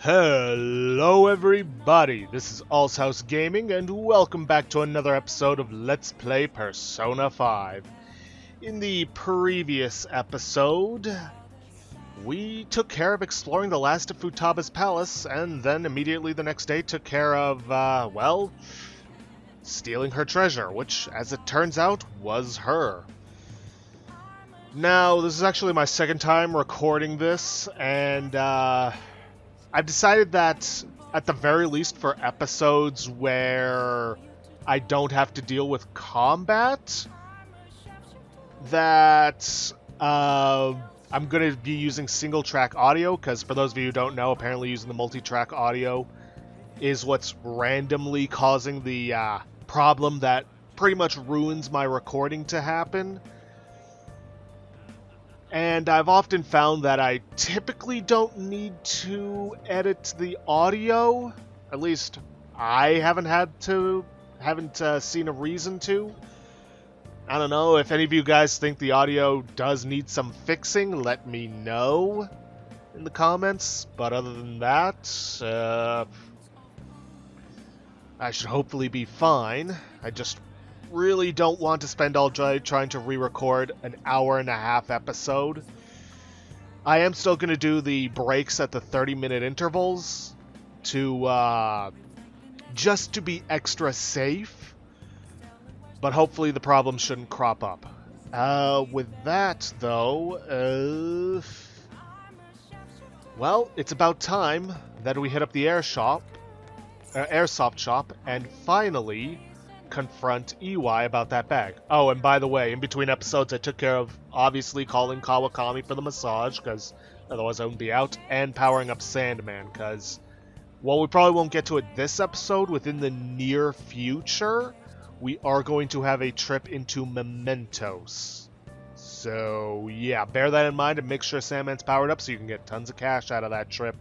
Hello everybody, this is Allshouse Gaming and welcome back to another episode of Let's Play Persona 5. In the previous episode, we took care of exploring the last of Futaba's palace and then immediately the next day took care of, well, stealing her treasure, which, as it turns out, was her. Now, this is actually my second time recording this, and, I've decided that, at the very least for episodes where I don't have to deal with combat, that I'm going to be using single-track audio, because for those of you who don't know, apparently using the multi-track audio is what's randomly causing the problem that pretty much ruins my recording to happen. And I've often found that I typically don't need to edit the audio. At least I haven't seen a reason to. I don't know, if any of you guys think the audio does need some fixing, let me know in the comments. But other than that, I should hopefully be fine. I just really don't want to spend all day trying to re-record an hour-and-a-half episode. I am still going to do the breaks at the 30-minute intervals to just to be extra safe, but hopefully the problem shouldn't crop up. With that, though, well, it's about time that we hit up the airsoft shop, and finally confront EY about that bag. Oh, and by the way, in between episodes, I took care of obviously calling Kawakami for the massage, because otherwise I wouldn't be out, and powering up Sandman, because while we probably won't get to it this episode, within the near future, we are going to have a trip into Mementos. So, yeah, bear that in mind and make sure Sandman's powered up so you can get tons of cash out of that trip.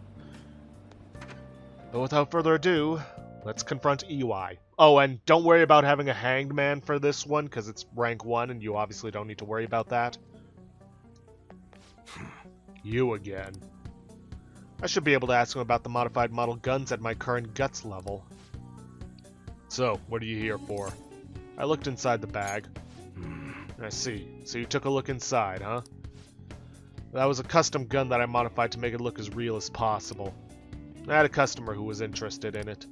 But without further ado, let's confront EY. Oh, and don't worry about having a hanged man for this one, because it's rank 1, and you obviously don't need to worry about that. You again. I should be able to ask him about the modified model guns at my current guts level. So, what are you here for? I looked inside the bag. I see. So you took a look inside, huh? That was a custom gun that I modified to make it look as real as possible. I had a customer who was interested in it.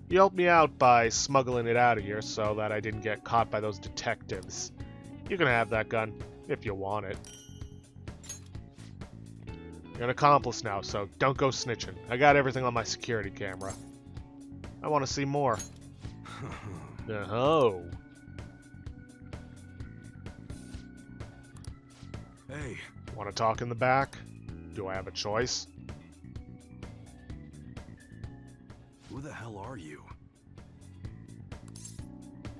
He helped me out by smuggling it out of here so that I didn't get caught by those detectives. You can have that gun, if you want it. You're an accomplice now, so don't go snitching. I got everything on my security camera. I want to see more. Oh. Hey. Want to talk in the back? Do I have a choice? Who the hell are you?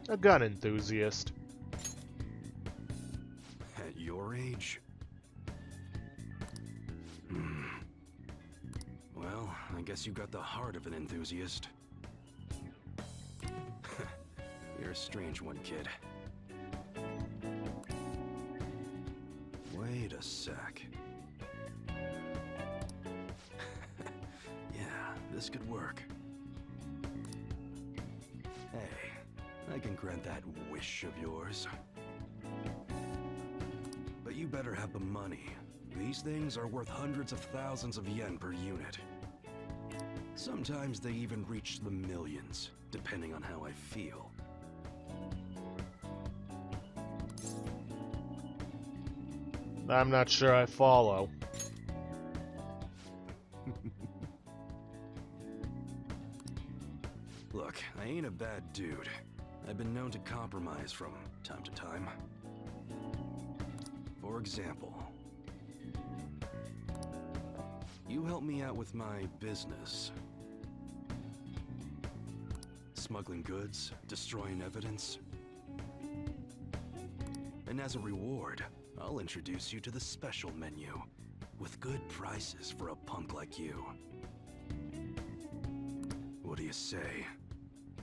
A gun enthusiast. At your age? Well, I guess you got the heart of an enthusiast. You're a strange one, kid. Wait a sec. Yeah, this could work. Hey, I can grant that wish of yours. But you better have the money. These things are worth hundreds of thousands of yen per unit. Sometimes they even reach the millions, depending on how I feel. I'm not sure I follow. Look, I ain't a bad dude. I've been known to compromise from time to time. For example, you help me out with my business. Smuggling goods, destroying evidence. And as a reward, I'll introduce you to the special menu, with good prices for a punk like you. What do you say?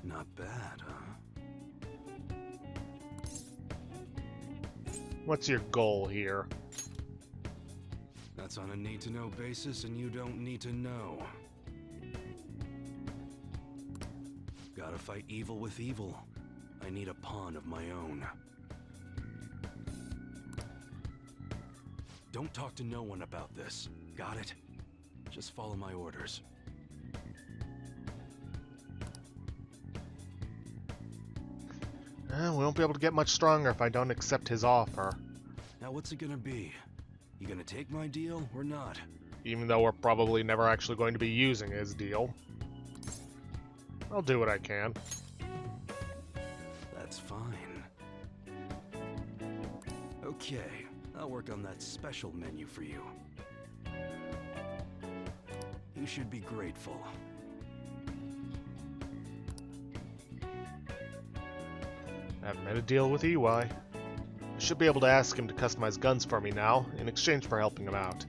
Not bad, huh? What's your goal here? That's on a need-to-know basis, and you don't need to know. Gotta fight evil with evil. I need a pawn of my own. Don't talk to no one about this. Got it? Just follow my orders. We won't be able to get much stronger if I don't accept his offer. Now what's it gonna be? You gonna take my deal or not? Even though we're probably never actually going to be using his deal. I'll do what I can. That's fine. Okay, I'll work on that special menu for you. You should be grateful. I haven't made a deal with EY. I should be able to ask him to customize guns for me now, in exchange for helping him out.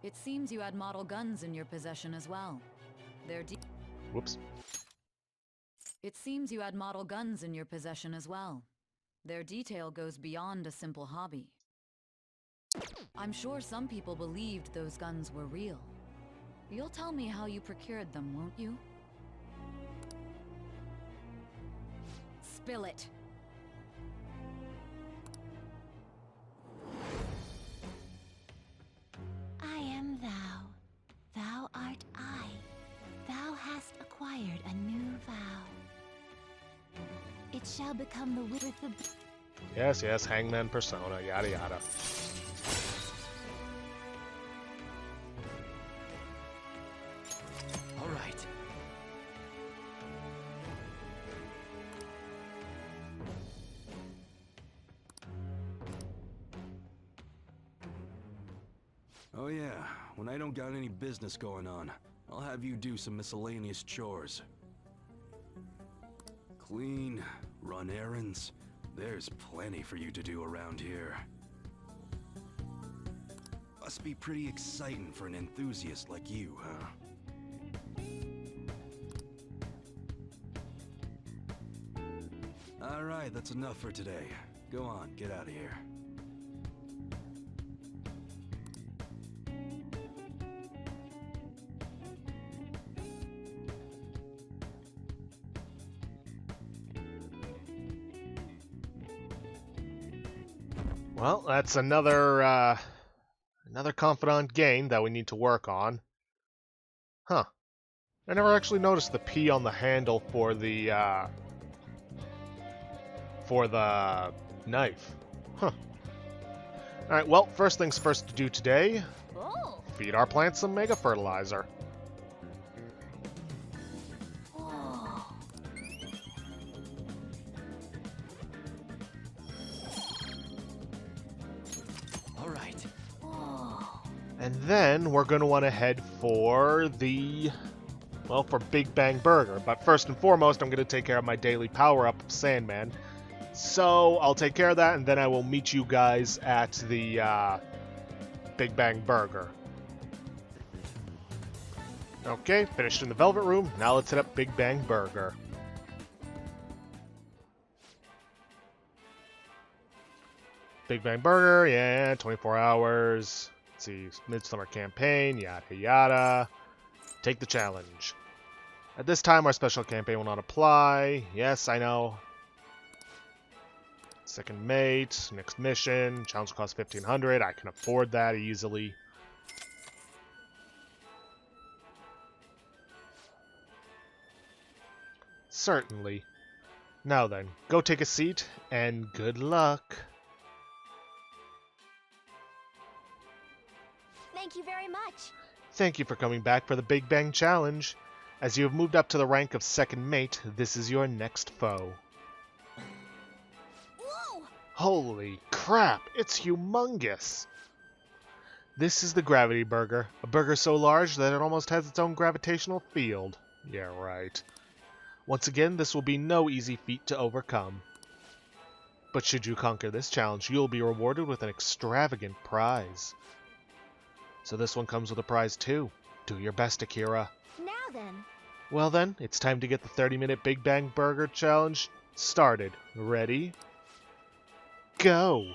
It seems you had model guns in your possession as well. Whoops. It seems you had model guns in your possession as well. Their detail goes beyond a simple hobby. I'm sure some people believed those guns were real. You'll tell me how you procured them, won't you? Spill it. I am thou. Thou art I. Thou hast acquired a new vow. It shall become the with the... Yes, yes, Hangman persona, yada yada. All right. Oh yeah, when I don't got any business going on, I'll have you do some miscellaneous chores. Clean, run errands. There's plenty for you to do around here. Must be pretty exciting for an enthusiast like you, huh? Alright, that's enough for today. Go on, get out of here. Well, that's another confidant gain that we need to work on. Huh. I never actually noticed the P on the handle for the knife. Huh. Alright, well, first things first to do today, Oh! feed our plants some mega fertilizer. Oh! All right. Oh! And then we're going to want to head for for Big Bang Burger. But first and foremost, I'm going to take care of my daily power-up of Sandman. So I'll take care of that, and then I will meet you guys at the Big Bang Burger. Okay, finished in the Velvet Room. Now let's hit up Big Bang Burger. Big Bang Burger, yeah, 24 hours. Let's see, Midsummer Campaign, yada yada. Take the challenge. At this time, our special campaign will not apply. Yes, I know. Second mate, next mission. Challenge will cost 1,500. I can afford that easily. Certainly. Now then, go take a seat, and good luck. Thank you very much. Thank you for coming back for the Big Bang Challenge. As you have moved up to the rank of second mate, this is your next foe. Whoa! Holy crap, it's humongous! This is the Gravity Burger, a burger so large that it almost has its own gravitational field. Yeah, right. Once again, this will be no easy feat to overcome. But should you conquer this challenge, you'll be rewarded with an extravagant prize. So this one comes with a prize too. Do your best, Akira. Now then. Well then, it's time to get the 30-minute Big Bang Burger Challenge started. Ready? Go!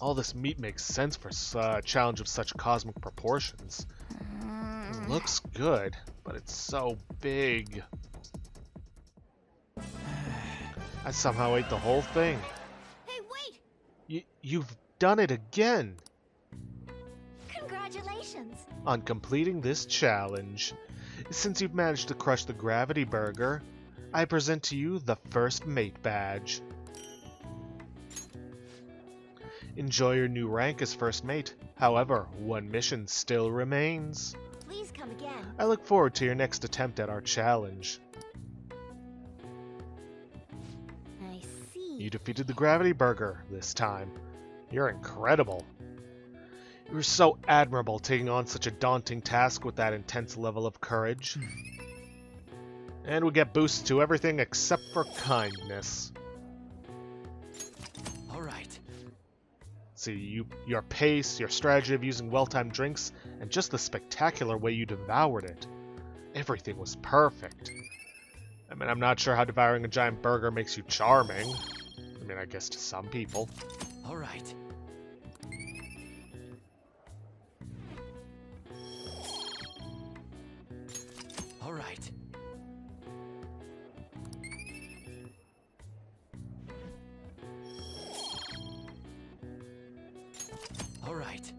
All this meat makes sense for a challenge of such cosmic proportions. It looks good, but it's so big. I somehow ate the whole thing. Hey, wait! You've done it again! Congratulations! On completing this challenge. Since you've managed to crush the Gravity Burger, I present to you the First Mate Badge. Enjoy your new rank as First Mate. However, one mission still remains. Please come again. I look forward to your next attempt at our challenge. I see. You defeated the Gravity Burger this time. You're incredible. You were so admirable taking on such a daunting task with that intense level of courage. And we get boosts to everything except for kindness. Alright. See, your pace, your strategy of using well-timed drinks, and just the spectacular way you devoured it. Everything was perfect. I mean, I'm not sure how devouring a giant burger makes you charming. I mean, I guess to some people. Alright. Alright. Alright.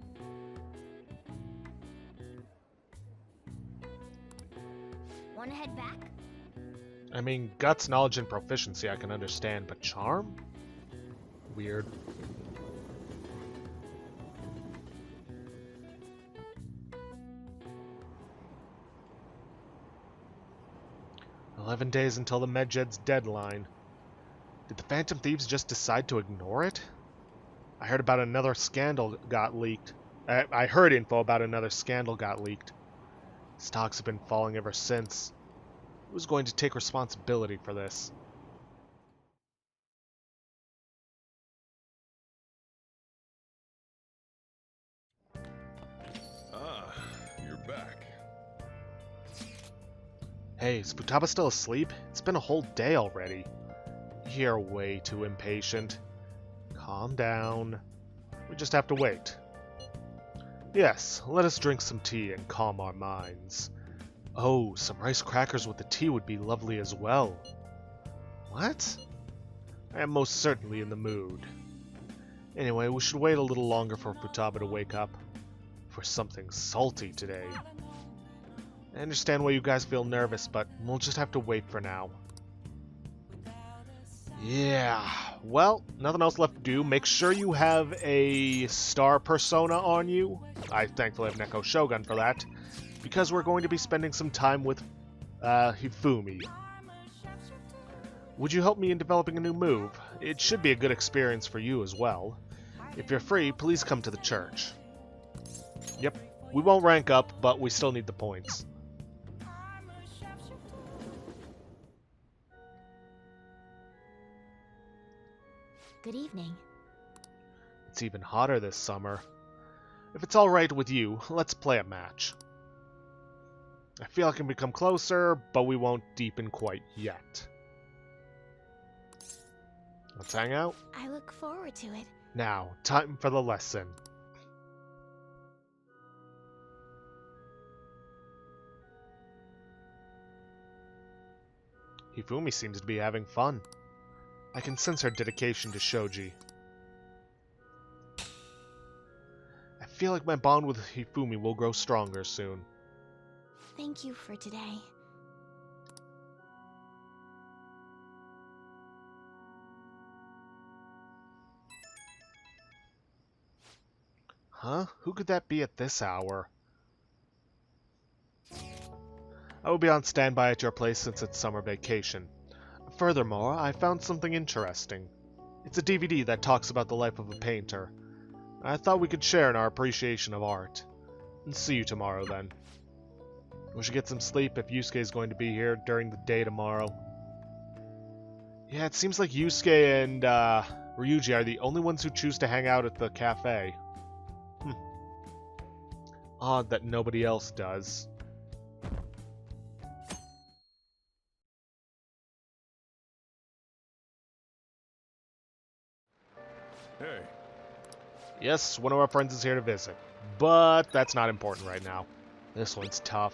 Wanna head back? I mean, guts, knowledge, and proficiency I can understand, but charm? Weird. "11 days until the Medjed's deadline. Did the Phantom Thieves just decide to ignore it? I heard about another scandal got leaked. I heard info about another scandal got leaked. Stocks have been falling ever since. Who's going to take responsibility for this?" Ah, you're back. Hey, is Futaba still asleep? It's been a whole day already. You're way too impatient. Calm down. We just have to wait. Yes, let us drink some tea and calm our minds. Oh, some rice crackers with the tea would be lovely as well. What? I am most certainly in the mood. Anyway, we should wait a little longer for Futaba to wake up. For something salty today. I understand why you guys feel nervous, but we'll just have to wait for now. Yeah, well, nothing else left to do. Make sure you have a star persona on you. I thankfully have Neko Shogun for that, because we're going to be spending some time with Hifumi. Would you help me in developing a new move? It should be a good experience for you as well. If you're free, please come to the church. Yep, we won't rank up, but we still need the points. Good evening. It's even hotter this summer. If it's alright with you, let's play a match. I feel I can become closer, but we won't deepen quite yet. Let's hang out. I look forward to it. Now, time for the lesson. Hifumi seems to be having fun. I can sense her dedication to shogi. I feel like my bond with Hifumi will grow stronger soon. Thank you for today. Huh? Who could that be at this hour? I will be on standby at your place since it's summer vacation. Furthermore, I found something interesting. It's a DVD that talks about the life of a painter. I thought we could share in our appreciation of art. And see you tomorrow, then. We should get some sleep if Yusuke is going to be here during the day tomorrow. Yeah, it seems like Yusuke and Ryuji are the only ones who choose to hang out at the cafe. Odd that nobody else does. Hey, Yes, one of our friends is here to visit. But that's not important right now. This one's tough.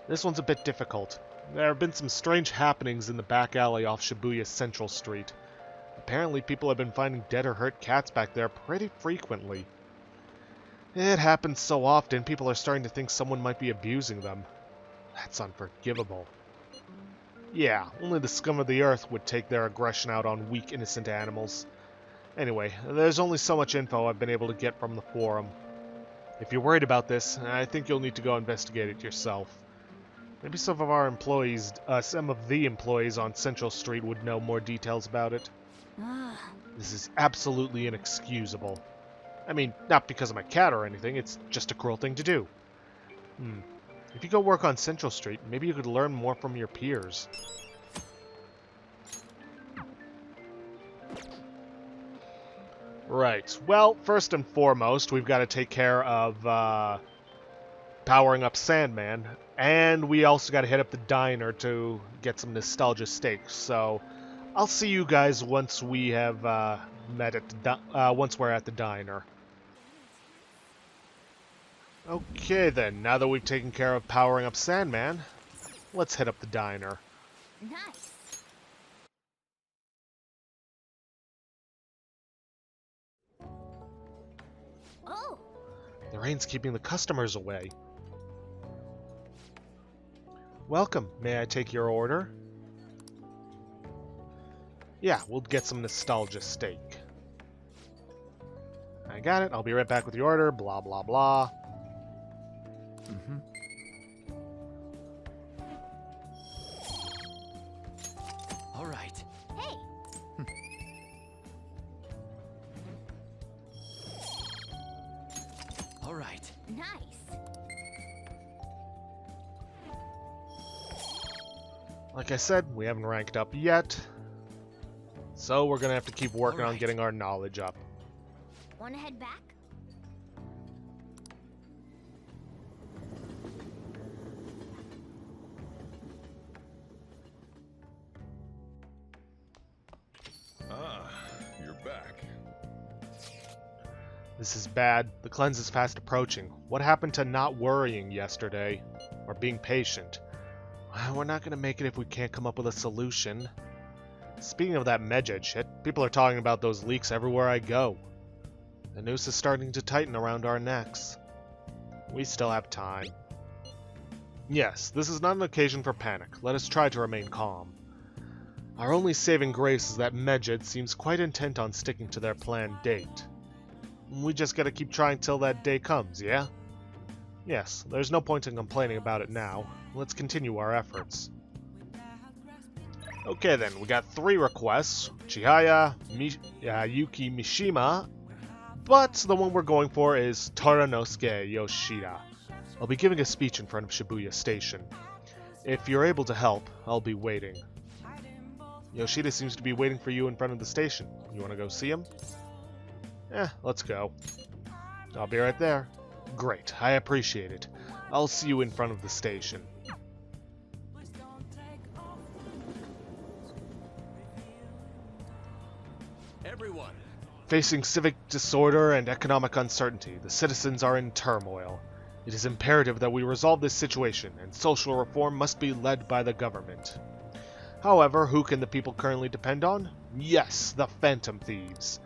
This one's a bit difficult. There have been some strange happenings in the back alley off Shibuya Central Street. Apparently people have been finding dead or hurt cats back there pretty frequently. It happens so often, people are starting to think someone might be abusing them. That's unforgivable. Yeah, only the scum of the earth would take their aggression out on weak, innocent animals. Anyway, there's only so much info I've been able to get from the forum. If you're worried about this, I think you'll need to go investigate it yourself. Maybe some of the employees on Central Street would know more details about it. This is absolutely inexcusable. I mean, not because I'm a cat or anything, it's just a cruel thing to do. If you go work on Central Street, maybe you could learn more from your peers. Right. Well, first and foremost, we've got to take care of powering up Sandman, and we also got to hit up the diner to get some nostalgia steaks. So, I'll see you guys once we have once we're at the diner. Okay then, now that we've taken care of powering up Sandman, let's hit up the diner. Nice. Oh, The rain's keeping the customers away. Welcome. May I take your order? Yeah, we'll get some nostalgia steak. I got it. I'll be right back with your order. Blah, blah, blah. All right. hey. All right. Nice. Like I said, we haven't ranked up yet. So we're going to have to keep working on Alright. getting our knowledge up. Wanna head back? ah, you're back. This is bad. The cleanse is fast approaching. What happened to not worrying yesterday? Or being patient? We're not going to make it if we can't come up with a solution. Speaking of that Medjed shit, people are talking about those leaks everywhere I go. The noose is starting to tighten around our necks. We still have time. Yes, this is not an occasion for panic. Let us try to remain calm. Our only saving grace is that Medjed seems quite intent on sticking to their planned date. We just gotta keep trying till that day comes, yeah? Yes, there's no point in complaining about it now. Let's continue our efforts. Okay then, we got 3 requests. Chihaya, Yuki Mishima, but the one we're going for is Toranosuke Yoshida. I'll be giving a speech in front of Shibuya Station. If you're able to help, I'll be waiting. Yoshida seems to be waiting for you in front of the station. You want to go see him? Let's go. I'll be right there. Great, I appreciate it. I'll see you in front of the station. Everyone. Facing civic disorder and economic uncertainty, the citizens are in turmoil. It is imperative that we resolve this situation, and social reform must be led by the government. However, who can the people currently depend on? Yes, the Phantom Thieves.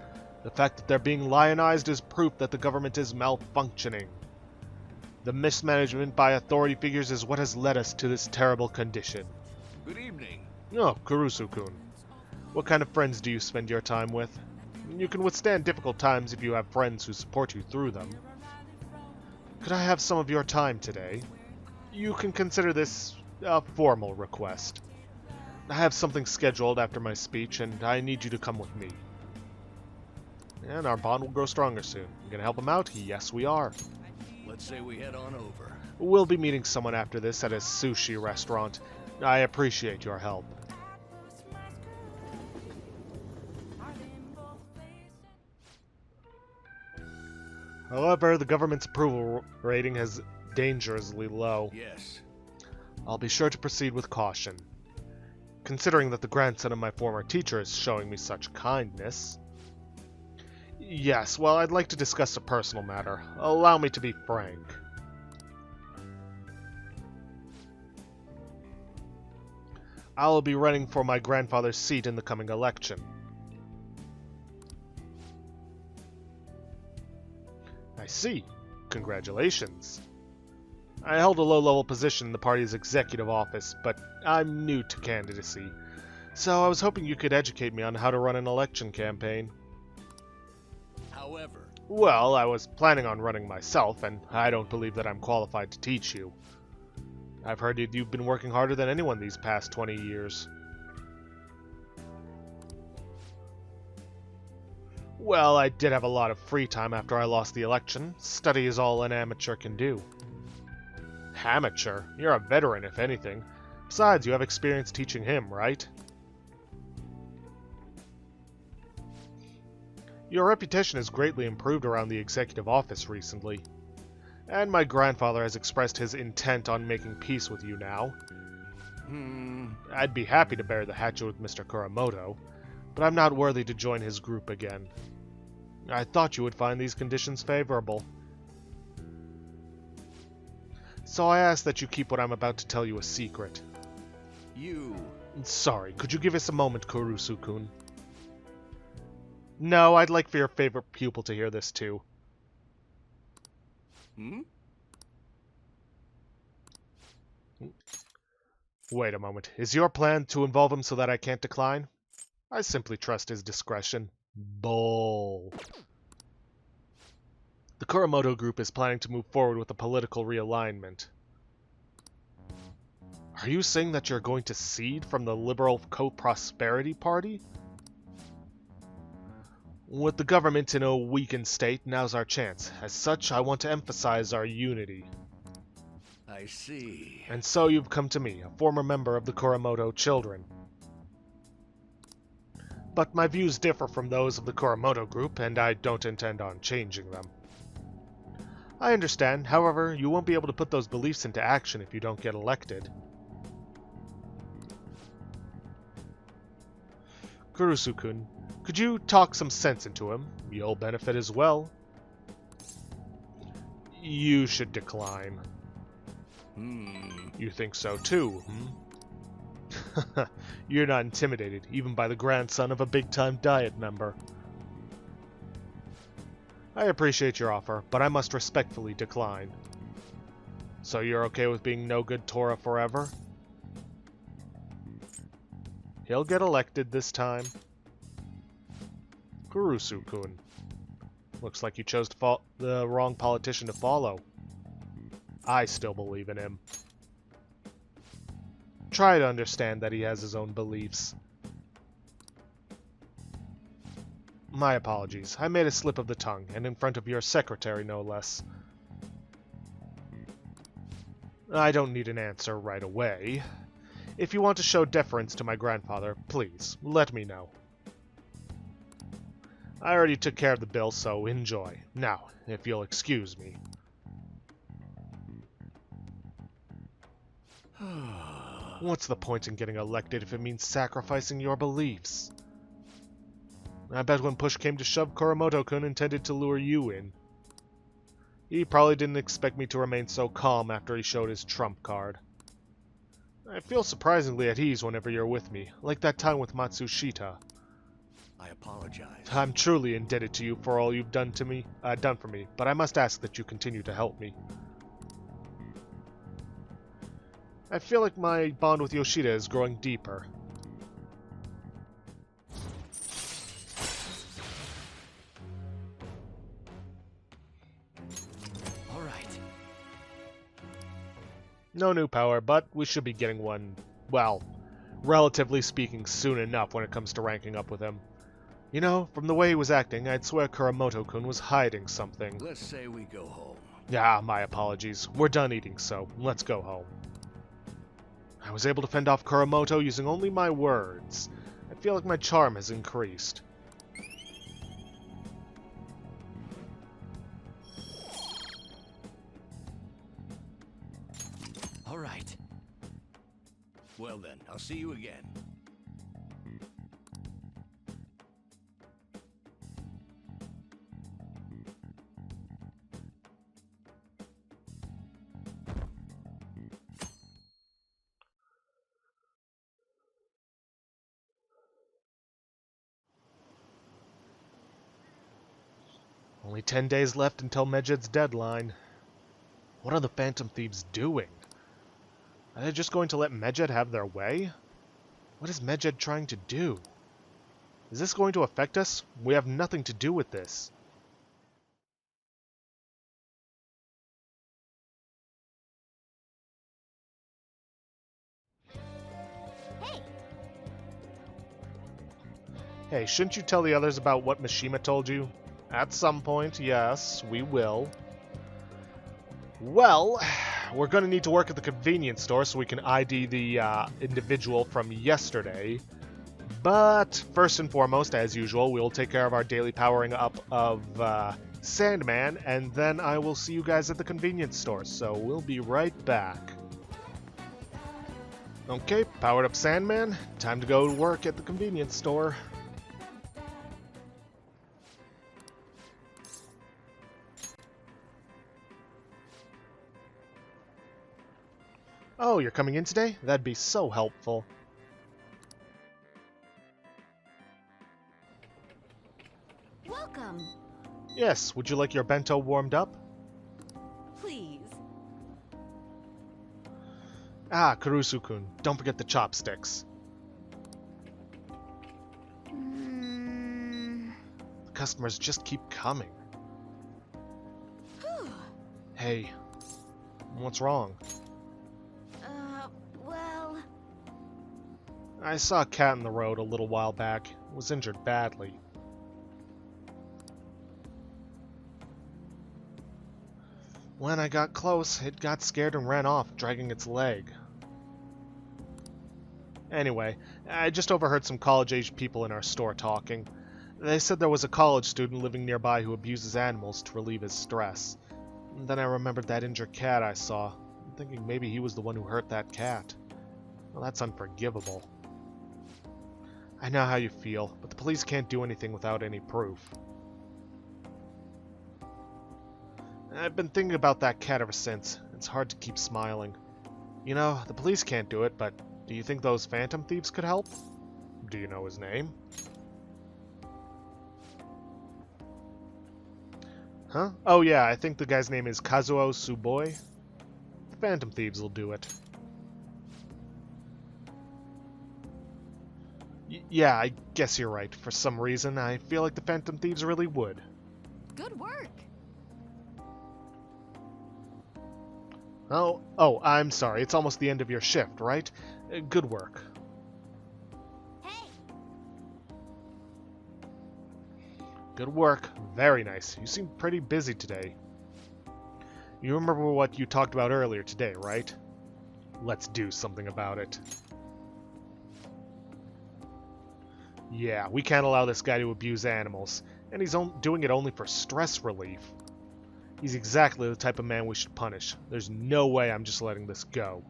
The fact that they're being lionized is proof that the government is malfunctioning. The mismanagement by authority figures is what has led us to this terrible condition. Good evening. Oh, Kurusu-kun. What kind of friends do you spend your time with? You can withstand difficult times if you have friends who support you through them. Could I have some of your time today? You can consider this a formal request. I have something scheduled after my speech, and I need you to come with me. And our bond will grow stronger soon. You gonna help him out? Yes, we are. Let's say we head on over. We'll be meeting someone after this at a sushi restaurant. I appreciate your help. However, the government's approval rating is dangerously low. Yes. I'll be sure to proceed with caution. Considering that the grandson of my former teacher is showing me such kindness... Yes, well, I'd like to discuss a personal matter. Allow me to be frank. I'll be running for my grandfather's seat in the coming election. I see. Congratulations. I held a low-level position in the party's executive office, but I'm new to candidacy, so I was hoping you could educate me on how to run an election campaign. However... Well, I was planning on running myself, and I don't believe that I'm qualified to teach you. I've heard that you've been working harder than anyone these past 20 years. Well, I did have a lot of free time after I lost the election. Study is all an amateur can do. Amateur? You're a veteran, if anything. Besides, you have experience teaching him, right? Your reputation has greatly improved around the executive office recently. And my grandfather has expressed his intent on making peace with you now. I'd be happy to bear the hatchet with Mr. Kuramoto, but I'm not worthy to join his group again. I thought you would find these conditions favorable. So I ask that you keep what I'm about to tell you a secret. You... Sorry, could you give us a moment, Kurusu-kun? No, I'd like for your favorite pupil to hear this too. Wait a moment. Is your plan to involve him so that I can't decline? I simply trust his discretion. Bull. The Kuramoto group is planning to move forward with a political realignment. Are you saying that you're going to cede from the Liberal Co-Prosperity Party? With the government in a weakened state, now's our chance. As such, I want to emphasize our unity. I see. And so you've come to me, a former member of the Kuramoto children. But my views differ from those of the Kuramoto group, and I don't intend on changing them. I understand, however, you won't be able to put those beliefs into action if you don't get elected. Kurusu-kun, could you talk some sense into him? You'll benefit as well. You should decline. You think so too, hmm? You're not intimidated, even by the grandson of a big-time Diet member. I appreciate your offer, but I must respectfully decline. So you're okay with being no good Tora forever? He'll get elected this time. Kurusu-kun. Looks like you chose the wrong politician to follow. I still believe in him. Try to understand that he has his own beliefs. My apologies. I made a slip of the tongue, and in front of your secretary, no less. I don't need an answer right away. If you want to show deference to my grandfather, please, let me know. I already took care of the bill, so enjoy. Now, if you'll excuse me. What's the point in getting elected if it means sacrificing your beliefs? I bet when push came to shove, Kuramoto-kun intended to lure you in. He probably didn't expect me to remain so calm after he showed his trump card. I feel surprisingly at ease whenever you're with me, like that time with Matsushita. I apologize. I'm truly indebted to you for all you've done for me, but I must ask that you continue to help me. I feel like my bond with Yoshida is growing deeper. All right. No new power, but we should be getting one, well, relatively speaking, soon enough when it comes to ranking up with him. You know, from the way he was acting, I'd swear Kuramoto-kun was hiding something. Let's say we go home. Ah, my apologies. We're done eating, so let's go home. I was able to fend off Kuramoto using only my words. I feel like my charm has increased. All right. Well then, I'll see you again. Only 10 days left until Medjed's deadline. What are the Phantom Thieves doing? Are they just going to let Medjed have their way? What is Medjed trying to do? Is this going to affect us? We have nothing to do with this. Hey, Hey, shouldn't you tell the others about what Mishima told you? At some point, yes, we will. Well, we're going to need to work at the convenience store so we can ID the individual from yesterday. But first and foremost, as usual, we'll take care of our daily powering up of Sandman, and then I will see you guys at the convenience store. So we'll be right back. Okay, powered up Sandman. Time to go to work at the convenience store. Oh, you're coming in today? That'd be so helpful. welcome. Yes, would you like your bento warmed up? Please. Ah, Kurusu-kun, don't forget the chopsticks. The customers just keep coming. Hey, what's wrong? Well... I saw a cat in the road a little while back. It was injured badly. When I got close, it got scared and ran off, dragging its leg. Anyway, I just overheard some college-aged people in our store talking. They said there was a college student living nearby who abuses animals to relieve his stress. And then I remembered that injured cat I saw. I'm thinking maybe he was the one who hurt that cat. Well, that's unforgivable. I know how you feel, but the police can't do anything without any proof. I've been thinking about that cat ever since. It's hard to keep smiling. You know, the police can't do it, but do you think those Phantom Thieves could help? Do you know his name? Huh? Oh yeah, I think the guy's name is Kazuo Suboi. The Phantom Thieves will do it. Yeah, I guess you're right. For some reason, I feel like the Phantom Thieves really would. Good work. Oh, I'm sorry. It's almost the end of your shift, right? Good work. Hey! Good work. Very nice. You seem pretty busy today. You remember what you talked about earlier today, right? Let's do something about it. Yeah, we can't allow this guy to abuse animals, and he's doing it only for stress relief. He's exactly the type of man we should punish. There's no way I'm just letting this go.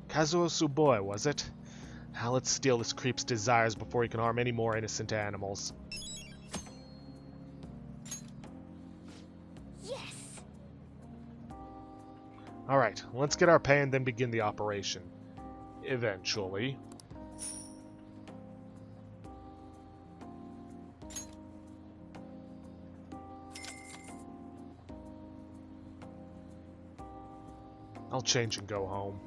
Kazuo Suboi, was it? Now let's steal this creep's desires before he can harm any more innocent animals. Yes! Alright, let's get our pay and then begin the operation. Eventually. I'll change and go home.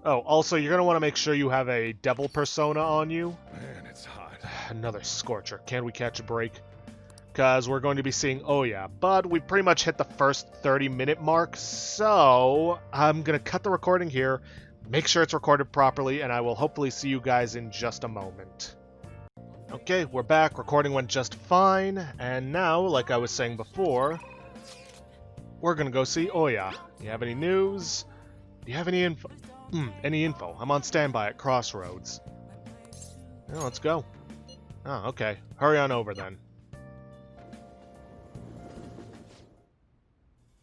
Oh, also, you're going to want to make sure you have a devil persona on you. Man, it's hot. Another scorcher. Can we catch a break? Because we're going to be seeing Oya, but we pretty much hit the first 30-minute mark, so I'm going to cut the recording here, make sure it's recorded properly, and I will hopefully see you guys in just a moment. Okay, we're back. Recording went just fine, and now, like I was saying before, we're going to go see Oya. Do you have any news? Do you have any info? Any info? I'm on standby at Crossroads. Yeah, let's go. Oh, okay. Hurry on over then.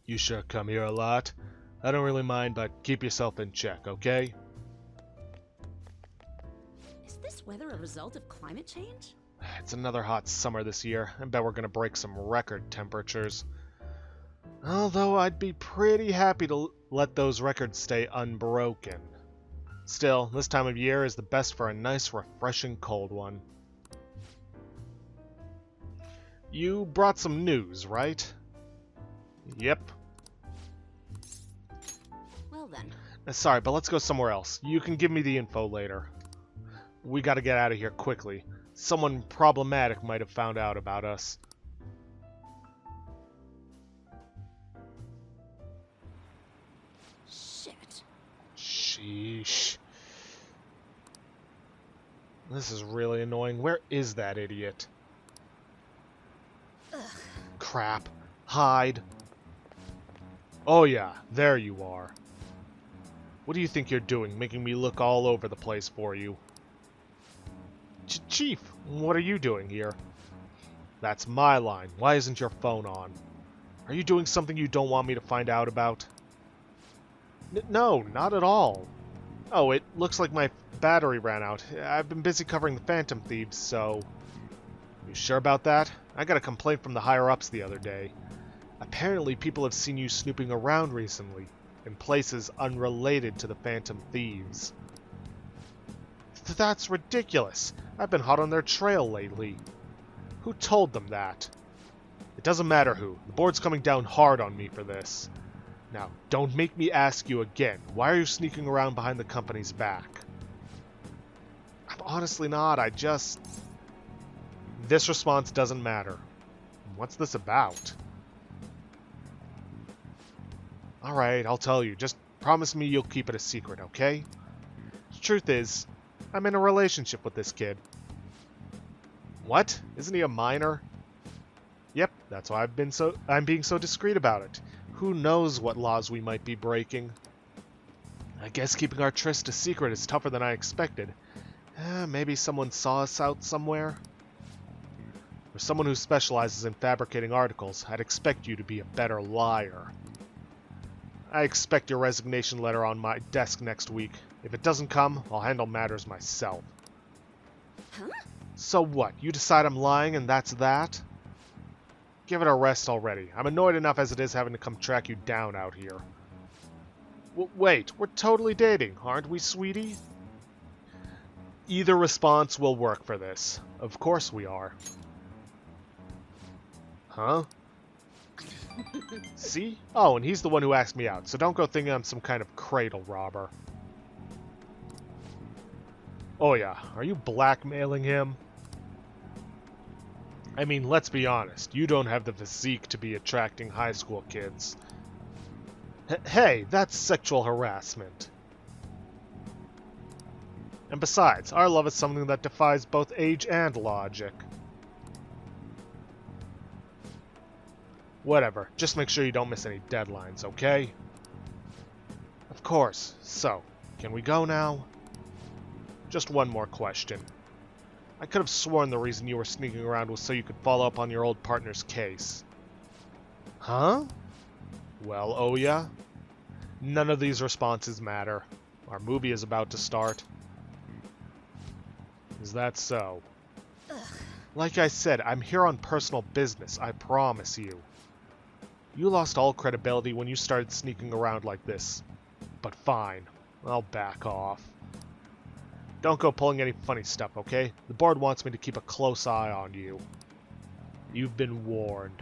You sure come here a lot. I don't really mind, but keep yourself in check, okay? Is this weather a result of climate change? It's another hot summer this year. I bet we're gonna break some record temperatures. Although I'd be pretty happy to let those records stay unbroken. Still, this time of year is the best for a nice, refreshing cold one. You brought some news, right? Yep. Well then. Sorry, but let's go somewhere else. You can give me the info later. We gotta get out of here quickly. Someone problematic might have found out about us. Shit. Sheesh. This is really annoying. Where is that idiot? Ugh. Crap. Hide. Oh yeah, there you are. What do you think you're doing, making me look all over the place for you? Chief, what are you doing here? That's my line. Why isn't your phone on? Are you doing something you don't want me to find out about? No, not at all. Oh, it looks like my battery ran out. I've been busy covering the Phantom Thieves, so... You sure about that? I got a complaint from the higher-ups the other day. Apparently people have seen you snooping around recently, in places unrelated to the Phantom Thieves. That's ridiculous. I've been hot on their trail lately. Who told them that? It doesn't matter who. The board's coming down hard on me for this. Now, don't make me ask you again. Why are you sneaking around behind the company's back? I'm honestly not. I just... This response doesn't matter. What's this about? Alright, I'll tell you. Just promise me you'll keep it a secret, okay? The truth is, I'm in a relationship with this kid. What? Isn't he a minor? Yep, that's why I'm being so discreet about it. Who knows what laws we might be breaking? I guess keeping our tryst a secret is tougher than I expected. Maybe someone saw us out somewhere? For someone who specializes in fabricating articles, I'd expect you to be a better liar. I expect your resignation letter on my desk next week. If it doesn't come, I'll handle matters myself. Huh? So what? You decide I'm lying and that's that? Give it a rest already. I'm annoyed enough as it is having to come track you down out here. Wait, we're totally dating, aren't we, sweetie? Either response will work for this. Of course we are. Huh? See? Oh, and he's the one who asked me out, so don't go thinking I'm some kind of cradle robber. Oh yeah, are you blackmailing him? I mean, let's be honest, you don't have the physique to be attracting high school kids. Hey, that's sexual harassment. And besides, our love is something that defies both age and logic. Whatever, just make sure you don't miss any deadlines, okay? Of course. So, can we go now? Just one more question. I could have sworn the reason you were sneaking around was so you could follow up on your old partner's case. Huh? Well, oh yeah? None of these responses matter. Our movie is about to start. Is that so? Ugh. Like I said, I'm here on personal business, I promise you. You lost all credibility when you started sneaking around like this. But fine, I'll back off. Don't go pulling any funny stuff, okay? The board wants me to keep a close eye on you. You've been warned.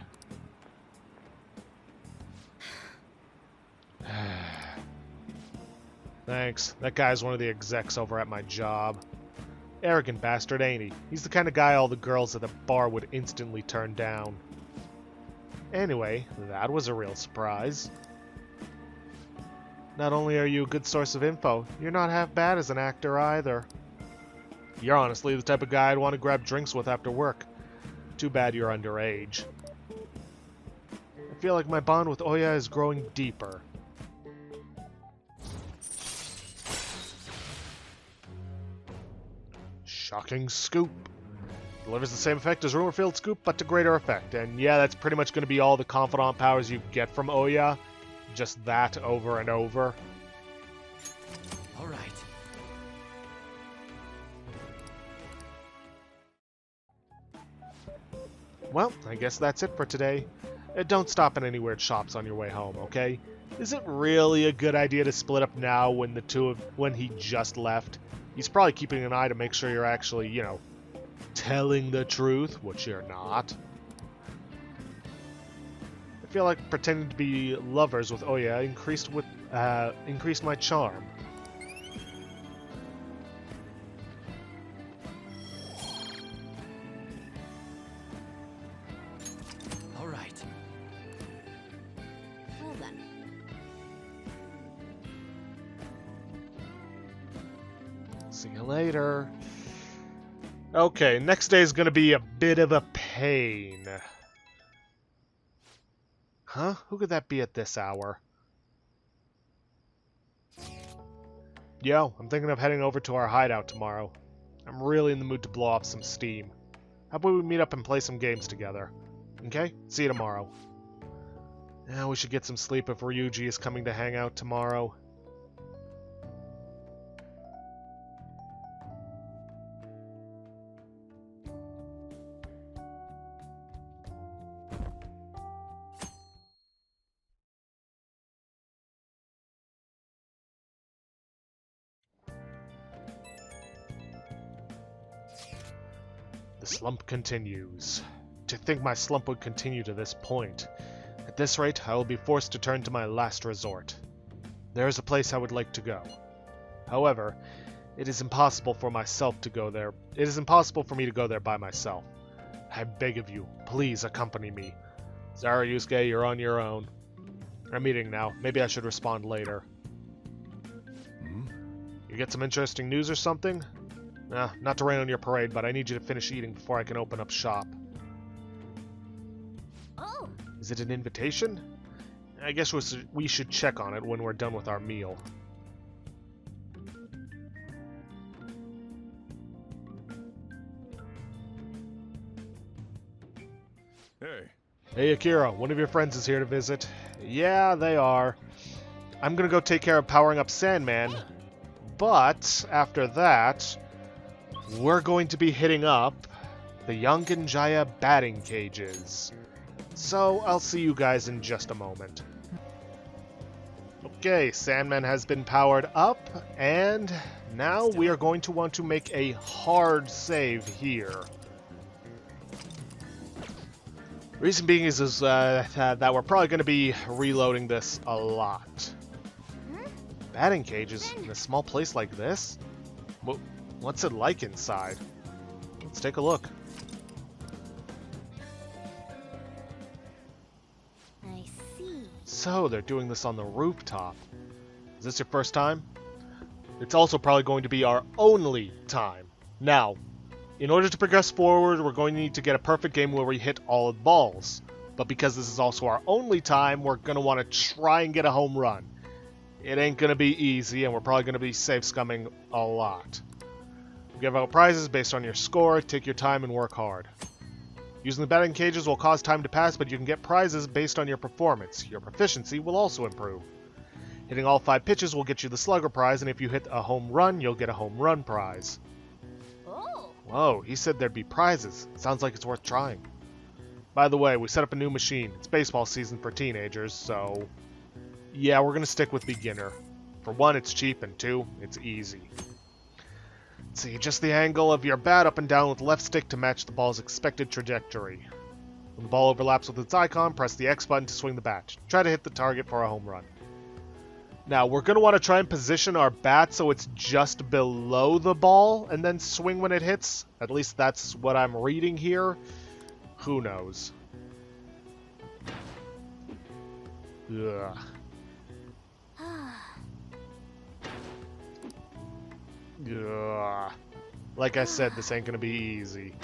Thanks. That guy's one of the execs over at my job. Arrogant bastard, ain't he? He's the kind of guy all the girls at the bar would instantly turn down. Anyway, that was a real surprise. Not only are you a good source of info, you're not half bad as an actor either. You're honestly the type of guy I'd want to grab drinks with after work. Too bad you're underage. I feel like my bond with Oya is growing deeper. Shocking scoop. Delivers the same effect as Rumor Field Scoop, but to greater effect. And yeah, that's pretty much going to be all the Confidant powers you get from Oya. Just that over and over. All right. Well, I guess that's it for today. Don't stop in any weird shops on your way home, okay? Is it really a good idea to split up now when he just left? He's probably keeping an eye to make sure you're actually, you know, telling the truth, which you're not. I feel like pretending to be lovers with Oya increased my charm. All right. Well then. See you later. Okay, next day is gonna be a bit of a pain. Huh? Who could that be at this hour? Yo, I'm thinking of heading over to our hideout tomorrow. I'm really in the mood to blow off some steam. How about we meet up and play some games together? Okay? See you tomorrow. Yeah, we should get some sleep if Ryuji is coming to hang out tomorrow. The slump continues. To think my slump would continue to this point. At this rate, I will be forced to turn to my last resort. There is a place I would like to go. However, it is impossible for myself to go there. It is impossible for me to go there by myself. I beg of you, please accompany me. Zara Yusuke, you're on your own. I'm eating now. Maybe I should respond later. You get some interesting news or something? Not to rain on your parade, but I need you to finish eating before I can open up shop. Oh, Is it an invitation? I guess we should check on it when we're done with our meal. Hey, Hey Akira, one of your friends is here to visit. Yeah, they are. I'm gonna go take care of powering up Sandman, but after that, we're going to be hitting up the Yonkin Jaya batting cages. So I'll see you guys in just a moment. Okay, Sandman has been powered up, and now we are going to want to make a hard save here. Reason being is that we're probably going to be reloading this a lot. Batting cages in a small place like this? What's it like inside? Let's take a look. I see. So, they're doing this on the rooftop. Is this your first time? It's also probably going to be our only time. Now, in order to progress forward, we're going to need to get a perfect game where we hit all the balls. But because this is also our only time, we're going to want to try and get a home run. It ain't going to be easy, and we're probably going to be safe scumming a lot. We give out prizes based on your score. Take your time and work hard. Using the batting cages will cause time to pass, but you can get prizes based on your performance. Your proficiency will also improve. Hitting all 5 pitches will get you the slugger prize, and if you hit a home run, you'll get a home run prize. Oh, Whoa, he said there'd be prizes. Sounds like it's worth trying. By the way, we set up a new machine. It's baseball season for teenagers, so yeah, we're going to stick with beginner. For 1, it's cheap, and 2, it's easy. Let's see, adjust the angle of your bat up and down with left stick to match the ball's expected trajectory. When the ball overlaps with its icon, press the X button to swing the bat. Try to hit the target for a home run. Now, we're going to want to try and position our bat so it's just below the ball and then swing when it hits. At least that's what I'm reading here. Who knows? Ugh. Ugh. Like I said, this ain't gonna be easy.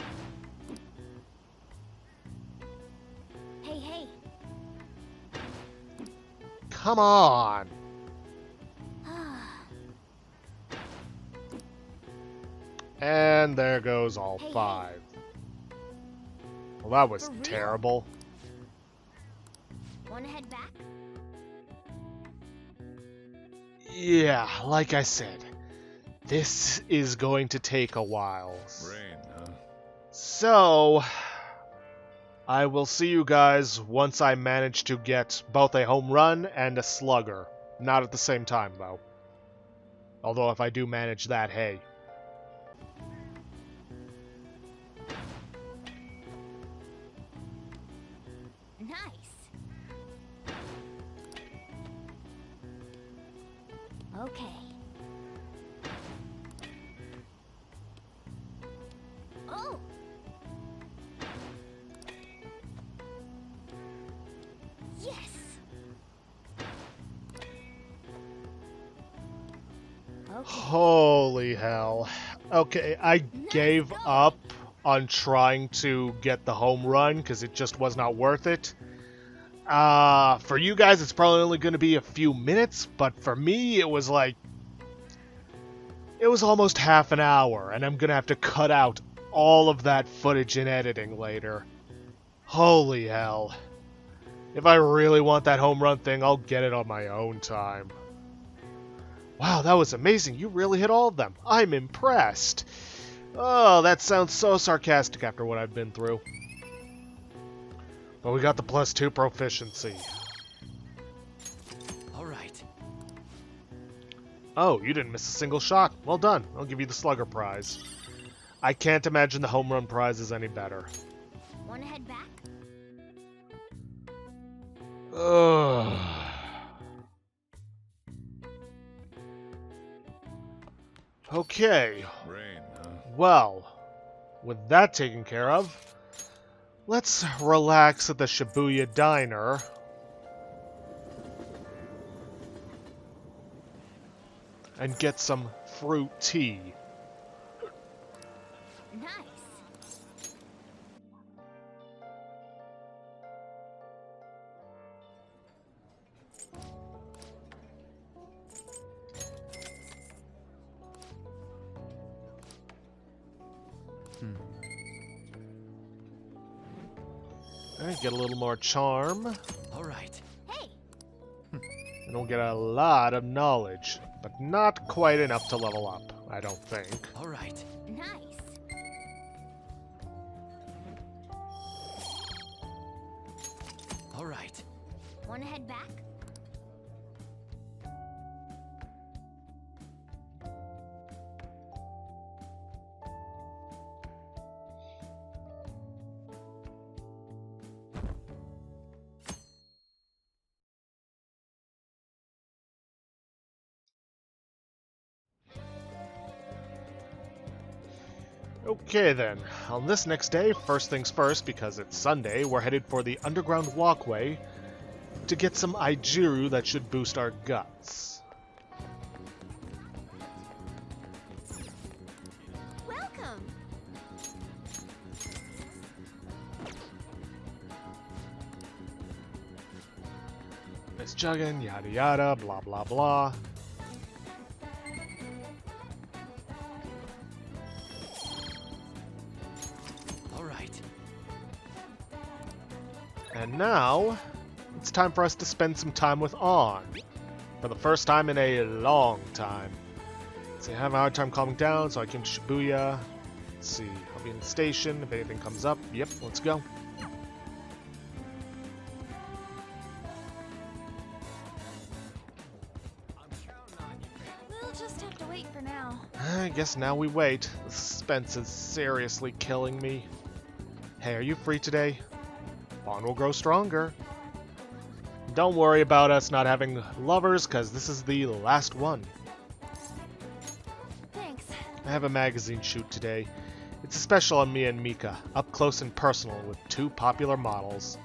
hey. Come on! And there goes all 5. Well, that was For real? terrible. Wanna head back? Yeah, like I said, this is going to take a while. Rain, huh? So, I will see you guys once I manage to get both a home run and a slugger. Not at the same time, though. Although if I do manage that, hey. Nice. Okay. Oh. Yes. Okay. Holy hell. Okay, I gave up on trying to get the home run because it just was not worth it. For you guys, it's probably only going to be a few minutes, but for me, it was like... It was almost half an hour, and I'm going to have to cut out all of that footage in editing later. Holy hell. If I really want that home run thing, I'll get it on my own time. Wow, that was amazing. You really hit all of them. I'm impressed. Oh, that sounds so sarcastic after what I've been through. But we got the +2 proficiency. All right. Oh, you didn't miss a single shot. Well done. I'll give you the slugger prize. I can't imagine the home run prize is any better. Wanna head back? Ugh. Okay. Rain, huh? Well, with that taken care of, let's relax at the Shibuya Diner. And get some fruit tea. Nice. Alright, get a little more charm. All right. Hey. And we'll get a lot of knowledge, but not quite enough to level up, I don't think. All right. Nice. All right. Wanna head back? Okay then, on this next day, first things first, because it's Sunday, we're headed for the underground walkway to get some Aijiru that should boost our guts. Welcome. Nice juggin', yada yada, blah blah blah. All right. And now, it's time for us to spend some time with On. For the first time in a long time. See, I have a hard time calming down, so I came to Shibuya. Let's see, I'll be in the station if anything comes up. Yep, let's go. We'll just have to wait for now. I guess now we wait. The suspense is seriously killing me. Hey, are you free today? On will grow stronger. Don't worry about us not having lovers, because this is the last one. Thanks. I have a magazine shoot today. It's a special on me and Mika, up close and personal with 2 popular models.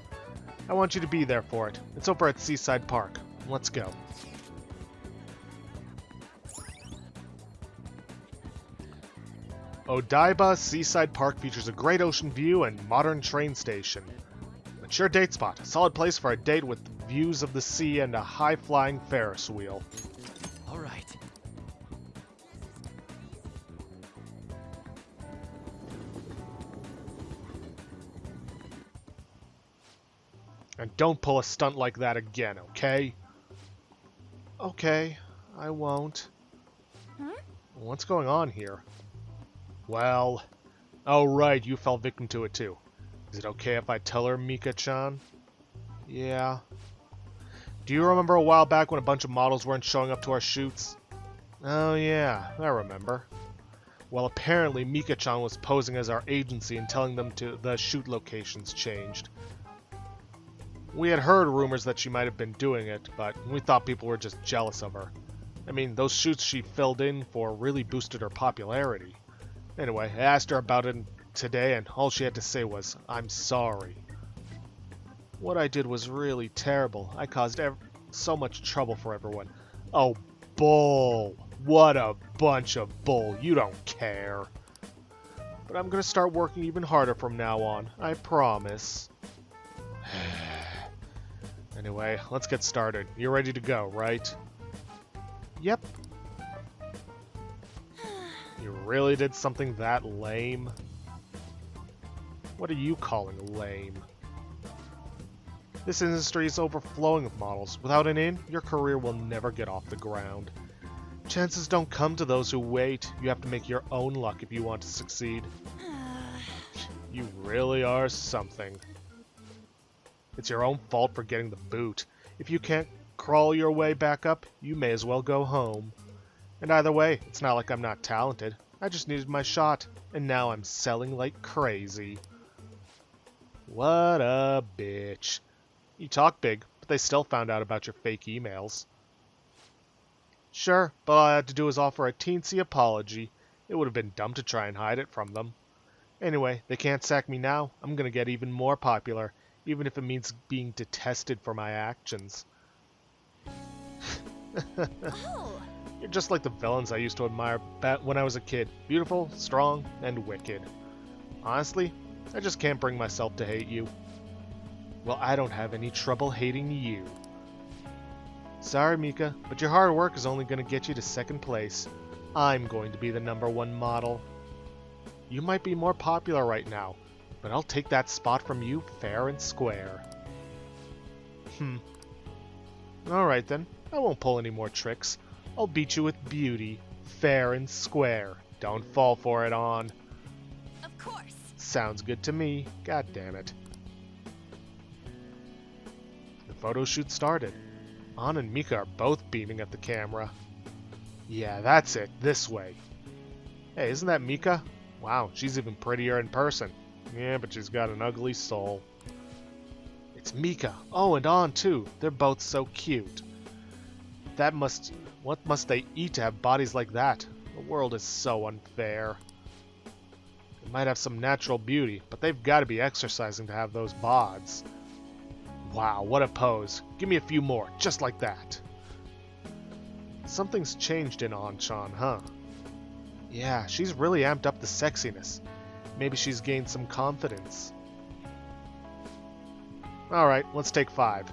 I want you to be there for it. It's over at Seaside Park. Let's go. Odaiba Seaside Park features a great ocean view and modern train station. Mature date spot, a solid place for a date with views of the sea and a high-flying Ferris wheel. All right. And don't pull a stunt like that again, okay? Okay, I won't. Huh? What's going on here? Well... Oh, right, you fell victim to it too. Is it okay if I tell her, Mika-chan? Yeah. Do you remember a while back when a bunch of models weren't showing up to our shoots? Oh yeah, I remember. Well, apparently Mika-chan was posing as our agency and telling them the shoot locations changed. We had heard rumors that she might have been doing it, but we thought people were just jealous of her. I mean, those shoots she filled in for really boosted her popularity. Anyway, I asked her about it today, and all she had to say was, "I'm sorry." What I did was really terrible. I caused so much trouble for everyone. Oh, bull. What a bunch of bull. You don't care. But I'm gonna start working even harder from now on. I promise. Anyway, let's get started. You're ready to go, right? Yep. You really did something that lame? What are you calling lame? This industry is overflowing with models. Without an in, your career will never get off the ground. Chances don't come to those who wait. You have to make your own luck if you want to succeed. You really are something. It's your own fault for getting the boot. If you can't crawl your way back up, you may as well go home. And either way, it's not like I'm not talented. I just needed my shot, and now I'm selling like crazy. What a bitch. You talk big, but they still found out about your fake emails. Sure, but all I had to do was offer a teensy apology. It would have been dumb to try and hide it from them. Anyway, they can't sack me now. I'm gonna get even more popular, even if it means being detested for my actions. Oh! You're just like the villains I used to admire when I was a kid. Beautiful, strong, and wicked. Honestly, I just can't bring myself to hate you. Well, I don't have any trouble hating you. Sorry, Mika, but your hard work is only going to get you to second place. I'm going to be the #1 model. You might be more popular right now, but I'll take that spot from you fair and square. Alright then, I won't pull any more tricks. I'll beat you with beauty, fair and square. Don't fall for it, On. Of course! Sounds good to me. God damn it. The photo shoot started. On and Mika are both beaming at the camera. Yeah, that's it. This way. Hey, isn't that Mika? Wow, she's even prettier in person. Yeah, but she's got an ugly soul. It's Mika. Oh, and On too. They're both so cute. What must they eat to have bodies like that? The world is so unfair. They might have some natural beauty, but they've got to be exercising to have those bods. Wow, what a pose. Give me a few more, just like that. Something's changed in On-chan, huh? Yeah, she's really amped up the sexiness. Maybe she's gained some confidence. Alright, let's take 5.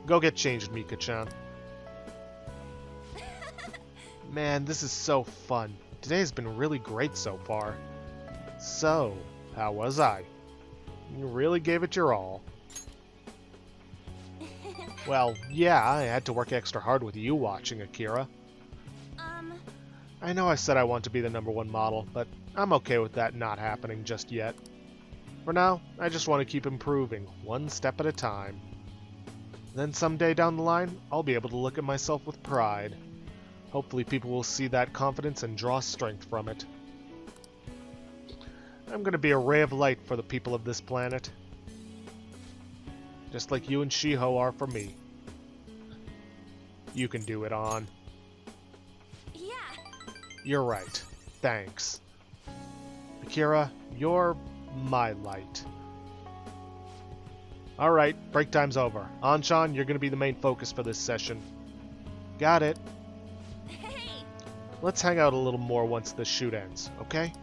Go get changed, Mika-chan. Man, this is so fun. Today has been really great so far. So, how was I? You really gave it your all. Well, yeah, I had to work extra hard with you watching, Akira. I know I said I want to be the #1 model, but I'm okay with that not happening just yet. For now, I just want to keep improving, one step at a time. Then someday down the line, I'll be able to look at myself with pride. Hopefully people will see that confidence and draw strength from it. I'm going to be a ray of light for the people of this planet. Just like you and Shiho are for me. You can do it, On. Yeah! You're right. Thanks. Akira, you're my light. Alright, break time's over. On-chan, you're going to be the main focus for this session. Got it. Hey! Let's hang out a little more once the shoot ends, okay?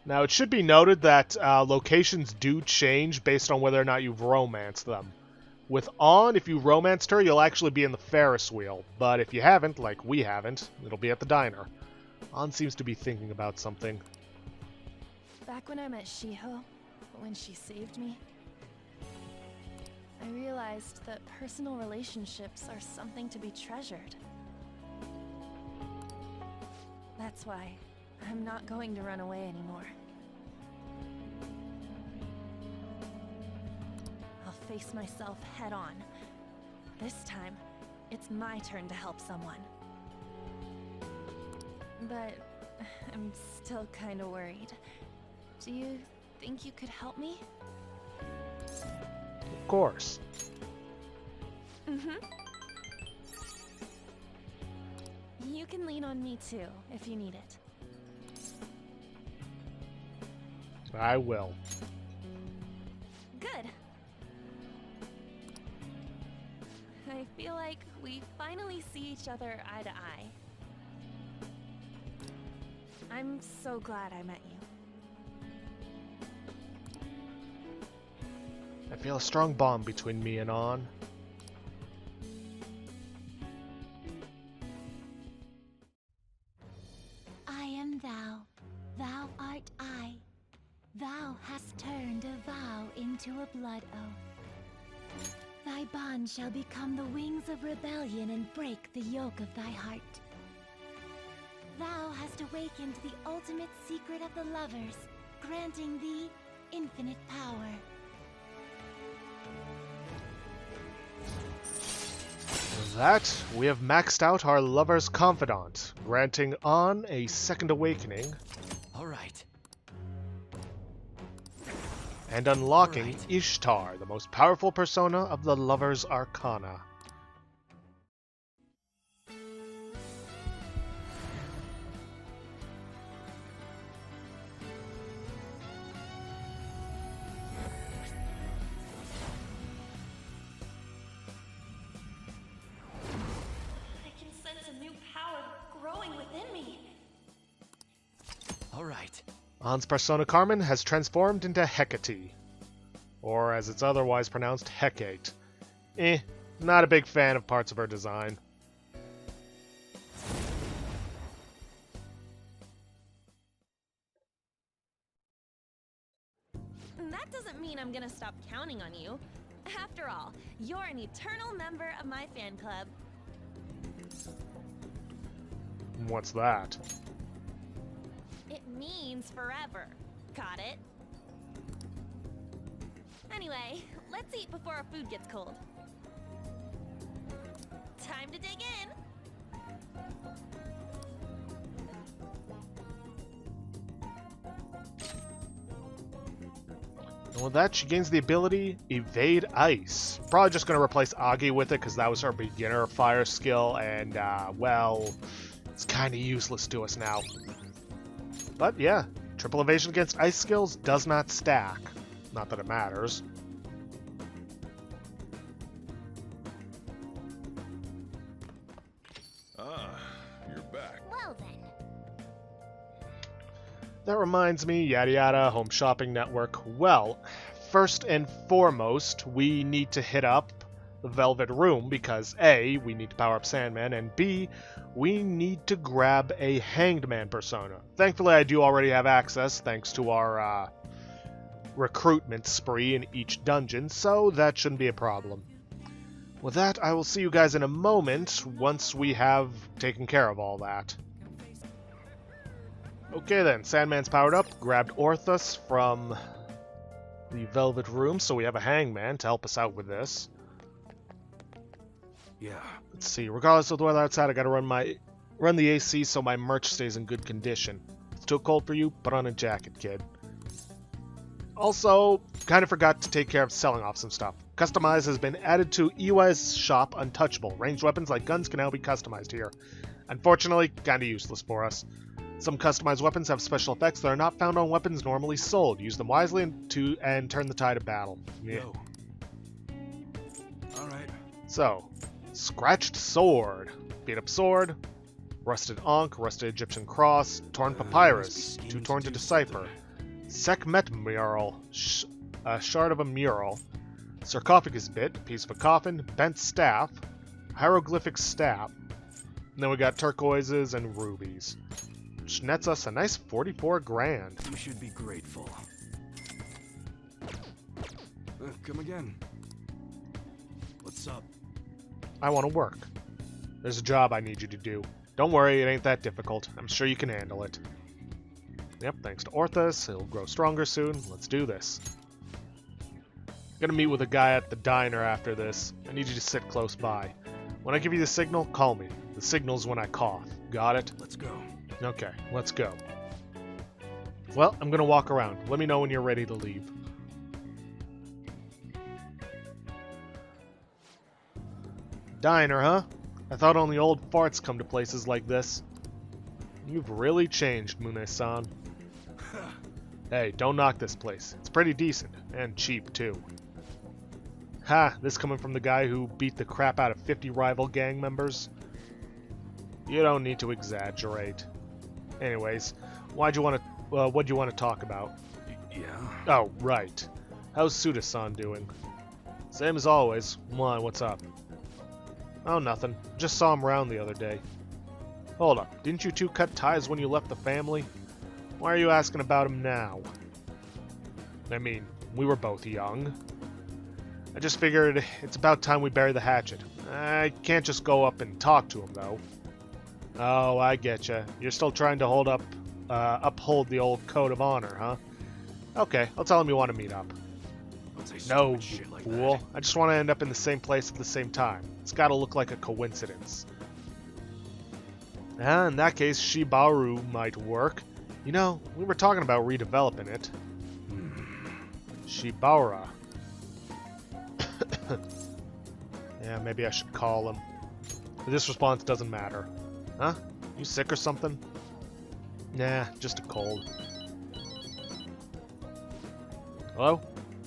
Now, it should be noted that locations do change based on whether or not you've romanced them. With On, if you romanced her, you'll actually be in the Ferris wheel, but if you haven't, like we haven't, it'll be at the diner. An seems to be thinking about something. Back when I met Shiho, when she saved me, I realized that personal relationships are something to be treasured. That's why I'm not going to run away anymore. I'll face myself head on. This time, it's my turn to help someone. But I'm still kinda worried. Do you think you could help me? Of course. Mm-hmm. You can lean on me too, if you need it. I will. Good. I feel like we finally see each other eye to eye. I'm so glad I met you. I feel a strong bond between me and An. I am thou, thou art I. Thou hast turned a vow into a blood oath. Thy bond shall become the wings of rebellion and break the yoke of thy heart. Thou hast awakened the ultimate secret of the lovers, granting thee infinite power. With that, we have maxed out our lover's confidant, granting An a second awakening, All right. and unlocking Alright. Ishtar, the most powerful persona of the lover's arcana. I can sense a new power growing within me. All right. An's persona Carmen has transformed into Hecate, or as it's otherwise pronounced, Hecate. Not a big fan of parts of her design. That doesn't mean I'm gonna stop counting on you. After all, you're an eternal member of my fan club. What's that? It means forever. Got it? Anyway, let's eat before our food gets cold. Time to dig in! And with that, she gains the ability Evade Ice. Probably just going to replace Agi with it because that was her beginner fire skill, and, well, it's kind of useless to us now. But yeah, triple evasion against ice skills does not stack. Not that it matters. Ah, you're back. Well then. That reminds me, yada yada, home shopping network. Well, first and foremost, we need to hit up the Velvet Room because A, we need to power up Sandman, and B, we need to grab a Hanged Man persona. Thankfully, I do already have access thanks to our recruitment spree in each dungeon, so that shouldn't be a problem. With that, I will see you guys in a moment once we have taken care of all that. Okay then, Sandman's powered up, grabbed Orthus from the Velvet Room, so we have a Hangman to help us out with this. Yeah. Let's see, regardless of the weather outside, I gotta run the AC so my merch stays in good condition. If it's too cold for you, put on a jacket, kid. Also, kind of forgot to take care of selling off some stuff. Customize has been added to EY's shop Untouchable. Ranged weapons like guns can now be customized here. Unfortunately, kinda useless for us. Some customized weapons have special effects that are not found on weapons normally sold. Use them wisely and turn the tide of battle. Yeah. Go. All right. So, Scratched Sword, Beat Up Sword, Rusted Ankh, Rusted Egyptian Cross, Torn Papyrus, Too Torn to Decipher, Sekhmet Mural, a Shard of a Mural, Sarcophagus Bit, Piece of a Coffin, Bent Staff, hieroglyphic staff. And then we got turquoises and rubies, which nets us a nice 44 grand. You should be grateful. Come again. What's up? I want to work. There's a job I need you to do. Don't worry, it ain't that difficult. I'm sure you can handle it. Yep, thanks to Orthus, he'll grow stronger soon. Let's do this. Gonna meet with a guy at the diner after this. I need you to sit close by. When I give you the signal, call me. The signal's when I cough. Got it? Let's go. Okay, let's go. Well, I'm gonna walk around. Let me know when you're ready to leave. Diner, huh? I thought only old farts come to places like this. You've really changed, Mune-san. Hey, don't knock this place. It's pretty decent, and cheap, too. Ha, this coming from the guy who beat the crap out of 50 rival gang members? You don't need to exaggerate. Anyways, what'd you want to talk about? Yeah? Oh, right. How's Suda-san doing? Same as always. Why, what's up? Oh, nothing. Just saw him around the other day. Hold up, didn't you two cut ties when you left the family? Why are you asking about him now? I mean, we were both young. I just figured it's about time we bury the hatchet. I can't just go up and talk to him, though. Oh, I getcha. You're still trying to uphold the old code of honor, huh? Okay, I'll tell him you want to meet up. Don't say No, stupid you shit like fool. that. I just want to end up in the same place at the same time. It's got to look like a coincidence. In that case, Shibaru might work. You know, we were talking about redeveloping it. Shibara. Yeah, maybe I should call him. This response doesn't matter. Huh? You sick or something? Nah, just a cold. Hello?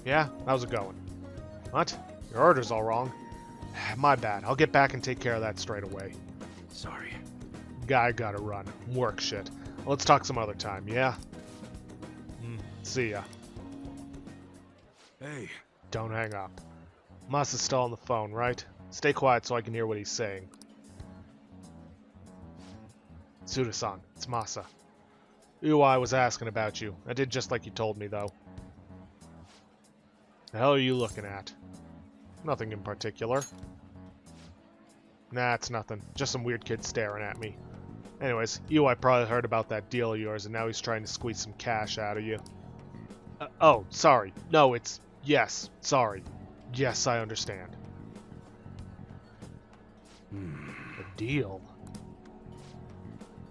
Yeah, how's it going? What? Your order's all wrong. My bad. I'll get back and take care of that straight away. Sorry. Guy gotta run. Work shit. Let's talk some other time, yeah? See ya. Hey, Don't hang up. Masa's still on the phone, right? Stay quiet so I can hear what he's saying. Suda-san, it's Masa. Uai was asking about you. I did just like you told me, though. The hell are you looking at? Nothing in particular. Nah, it's nothing. Just some weird kid staring at me. Anyways, Uai probably heard about that deal of yours, and now he's trying to squeeze some cash out of you. Oh, sorry. No, it's... Yes, sorry. Yes, I understand. A deal?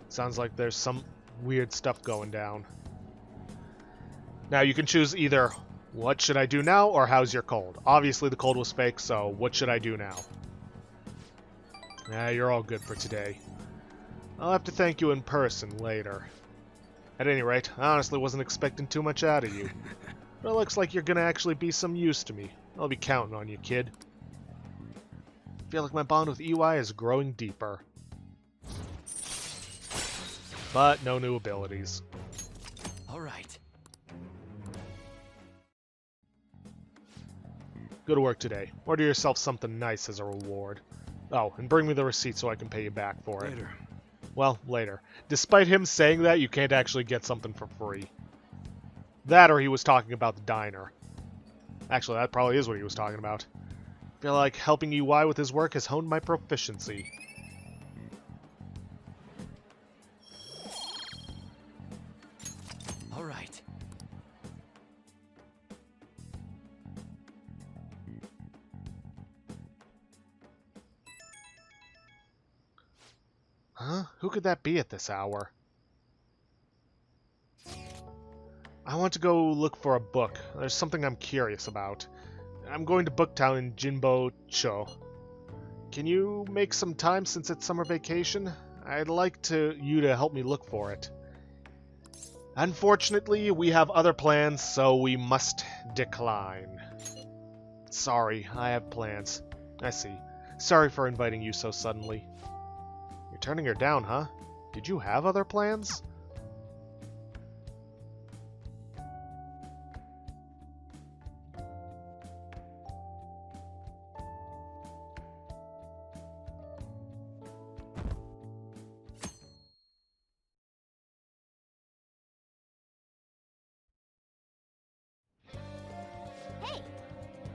Sounds like there's some weird stuff going down. Now, you can choose either, what should I do now, or how's your cold? Obviously, the cold was fake, so what should I do now? You're all good for today. I'll have to thank you in person later. At any rate, I honestly wasn't expecting too much out of you. But it looks like you're gonna actually be some use to me. I'll be counting on you, kid. I feel like my bond with EY is growing deeper. But no new abilities. All right. Go to work today. Order yourself something nice as a reward. Oh, and bring me the receipt so I can pay you back for it. later. Well, later. Despite him saying that, you can't actually get something for free. That or he was talking about the diner. Actually, that probably is what he was talking about. I feel like helping UI with his work has honed my proficiency. All right. Huh? Who could that be at this hour? I want to go look for a book. There's something I'm curious about. I'm going to Booktown in Jinbo-cho. Can you make some time since it's summer vacation? I'd like you to help me look for it. Unfortunately, we have other plans, so we must decline. Sorry, I have plans. I see. Sorry for inviting you so suddenly. You're turning her down, huh? Did you have other plans?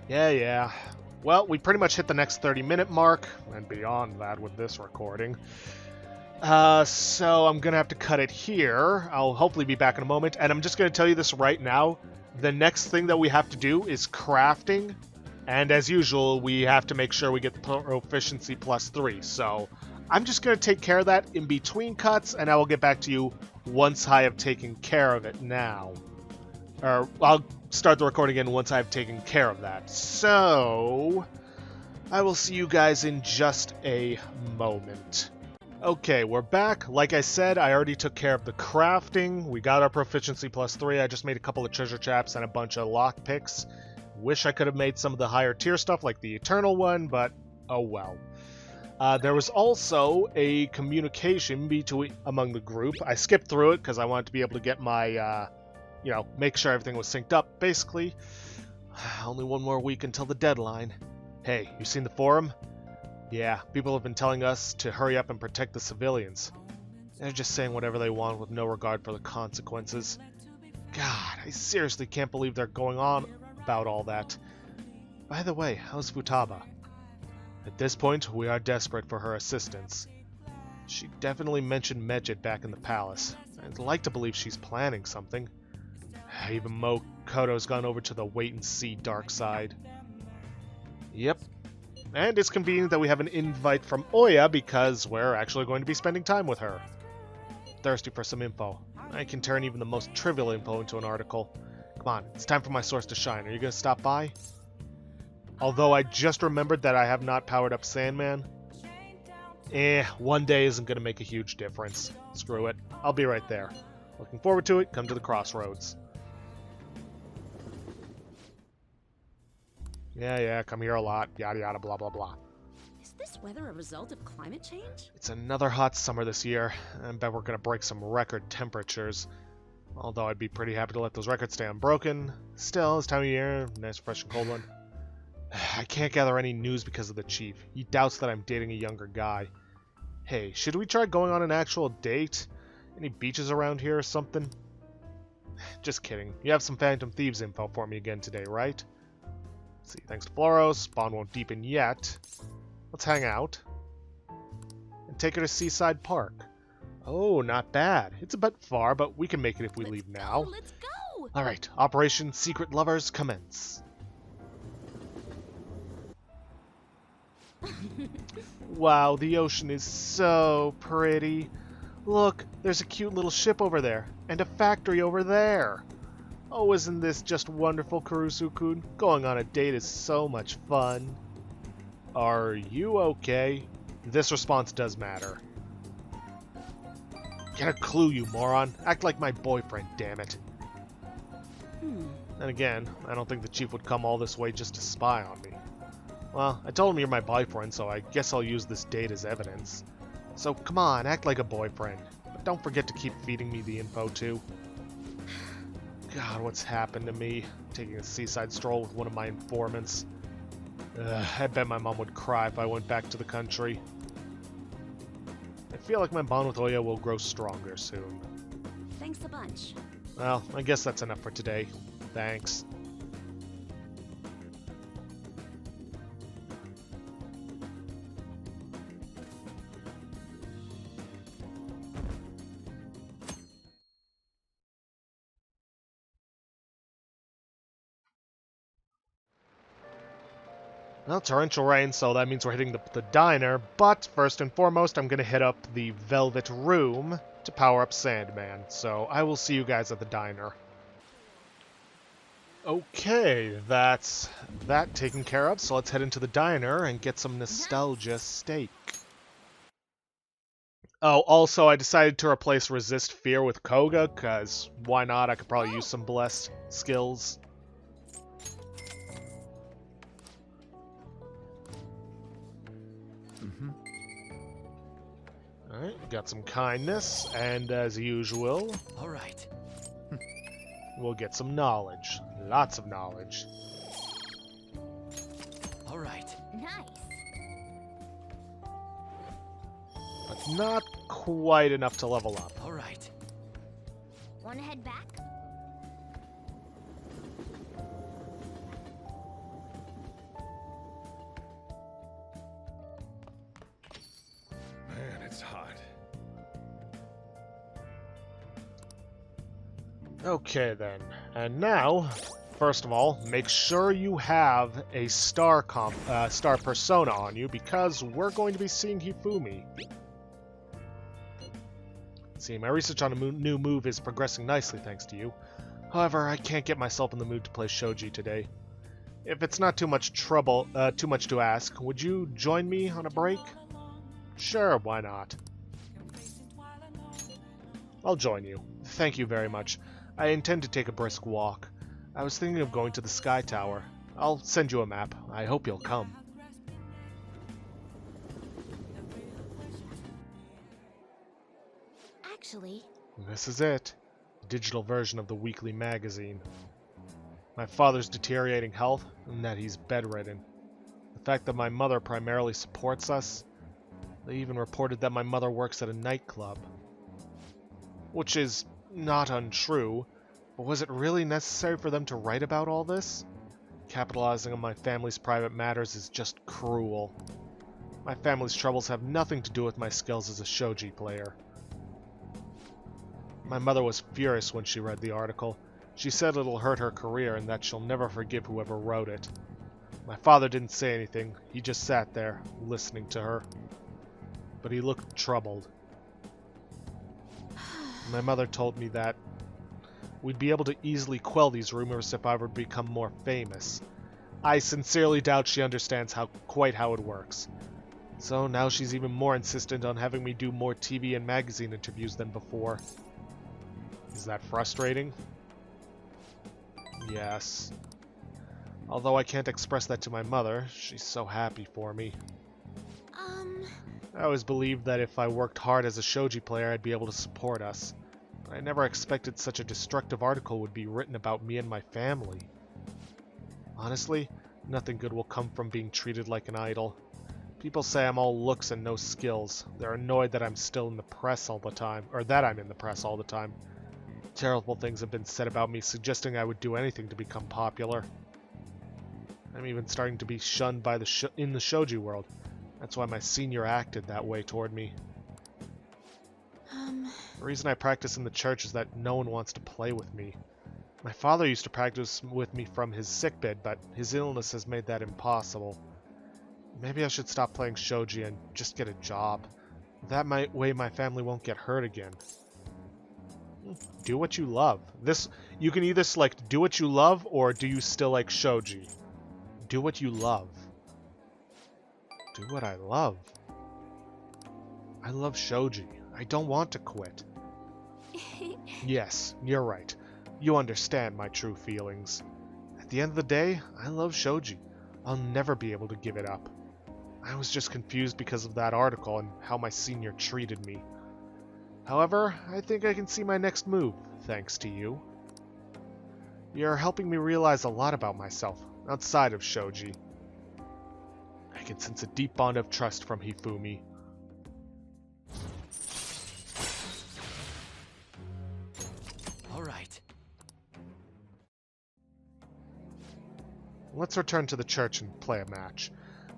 Yeah. Well, we pretty much hit the next 30-minute mark, and beyond that with this recording. So I'm going to have to cut it here. I'll hopefully be back in a moment, and I'm just going to tell you this right now. The next thing that we have to do is crafting, and as usual, we have to make sure we get the proficiency +3. So I'm just going to take care of that in between cuts, and I will get back to you once I have taken care of it now. Or I'll start the recording again once I've taken care of that. So I will see you guys in just a moment. Okay, we're back. Like I said, I already took care of the crafting. We got our proficiency +3. I just made a couple of treasure traps and a bunch of lockpicks. Wish I could have made some of the higher tier stuff like the Eternal one, but oh well. There was also a communication among the group. I skipped through it because I wanted to be able to get my, make sure everything was synced up, basically. Only one more week until the deadline. Hey, you seen the forum? Yeah, people have been telling us to hurry up and protect the civilians. They're just saying whatever they want with no regard for the consequences. God, I seriously can't believe they're going on about all that. By the way, how's Futaba? At this point, we are desperate for her assistance. She definitely mentioned Medjed back in the palace. I'd like to believe she's planning something. Even Koto's gone over to the wait-and-see dark side. Yep. And it's convenient that we have an invite from Oya because we're actually going to be spending time with her. Thirsty for some info. I can turn even the most trivial info into an article. Come on, it's time for my source to shine. Are you going to stop by? Although I just remembered that I have not powered up Sandman. One day isn't going to make a huge difference. Screw it. I'll be right there. Looking forward to it. Come to the crossroads. Yeah, come here a lot. Yada yada blah blah blah. Is this weather a result of climate change? It's another hot summer this year. I bet we're going to break some record temperatures. Although I'd be pretty happy to let those records stay unbroken. Still, this time of year, nice fresh and cold one. I can't gather any news because of the chief. He doubts that I'm dating a younger guy. Hey, should we try going on an actual date? Any beaches around here or something? Just kidding. You have some Phantom Thieves info for me again today, right? Let's see, thanks to Floros, spawn won't deepen yet. Let's hang out. And take her to Seaside Park. Oh, not bad. It's a bit far, but we can make it if we leave now. Let's go! Alright, Operation Secret Lovers commence. Wow, the ocean is so pretty. Look, there's a cute little ship over there, and a factory over there. Oh, isn't this just wonderful, Kurusu-kun? Going on a date is so much fun. Are you okay? This response does matter. Get a clue, you moron. Act like my boyfriend, damn it. And again, I don't think the chief would come all this way just to spy on me. Well, I told him you're my boyfriend, so I guess I'll use this date as evidence. So come on, act like a boyfriend. But don't forget to keep feeding me the info, too. God, what's happened to me? Taking a seaside stroll with one of my informants. I bet my mom would cry if I went back to the country. I feel like my bond with Oya will grow stronger soon. Thanks a bunch. Well, I guess that's enough for today. Thanks. Well, torrential rain, so that means we're hitting the diner, but first and foremost, I'm going to hit up the Velvet Room to power up Sandman, so I will see you guys at the diner. Okay, that's that taken care of, so let's head into the diner and get some nostalgia steak. Oh, also, I decided to replace Resist Fear with Koga, because why not? I could probably use some Blessed skills. Alright, got some kindness, and as usual, Alright. we'll get some knowledge. Lots of knowledge. Alright. Nice. But not quite enough to level up. Alright. Wanna head back? Okay then, and now, first of all, make sure you have a star persona on you, because we're going to be seeing Hifumi. See, my research on a new move is progressing nicely thanks to you. However, I can't get myself in the mood to play shogi today. If it's not too much trouble, too much to ask, would you join me on a break? Sure, why not? I'll join you. Thank you very much. I intend to take a brisk walk. I was thinking of going to the Sky Tower. I'll send you a map. I hope you'll come. Actually, This is it. A digital version of the weekly magazine. My father's deteriorating health, and that he's bedridden. The fact that my mother primarily supports us. They even reported that my mother works at a nightclub. Which is not untrue, but was it really necessary for them to write about all this? Capitalizing on my family's private matters is just cruel. My family's troubles have nothing to do with my skills as a shogi player. My mother was furious when she read the article. She said it'll hurt her career and that she'll never forgive whoever wrote it. My father didn't say anything, he just sat there, listening to her. But he looked troubled. My mother told me that we'd be able to easily quell these rumors if I were to become more famous. I sincerely doubt she understands quite how it works. So now she's even more insistent on having me do more TV and magazine interviews than before. Is that frustrating? Yes. Although I can't express that to my mother, she's so happy for me. I always believed that if I worked hard as a shogi player, I'd be able to support us. But I never expected such a destructive article would be written about me and my family. Honestly, nothing good will come from being treated like an idol. People say I'm all looks and no skills. They're annoyed that I'm still in the press all the time, or that I'm in the press all the time. Terrible things have been said about me, suggesting I would do anything to become popular. I'm even starting to be shunned by in the shogi world. That's why my senior acted that way toward me. The reason I practice in the church is that no one wants to play with me. My father used to practice with me from his sickbed, but his illness has made that impossible. Maybe I should stop playing shogi and just get a job. That way my family won't get hurt again. Do what you love. You can either select do what you love or do you still like shogi. Do what you love. Do what I love. I love shogi. I don't want to quit. Yes, you're right. You understand my true feelings. At the end of the day, I love shogi. I'll never be able to give it up. I was just confused because of that article and how my senior treated me. However, I think I can see my next move, thanks to you. You're helping me realize a lot about myself, outside of shogi. I can sense a deep bond of trust from Hifumi. All right. Let's return to the church and play a match.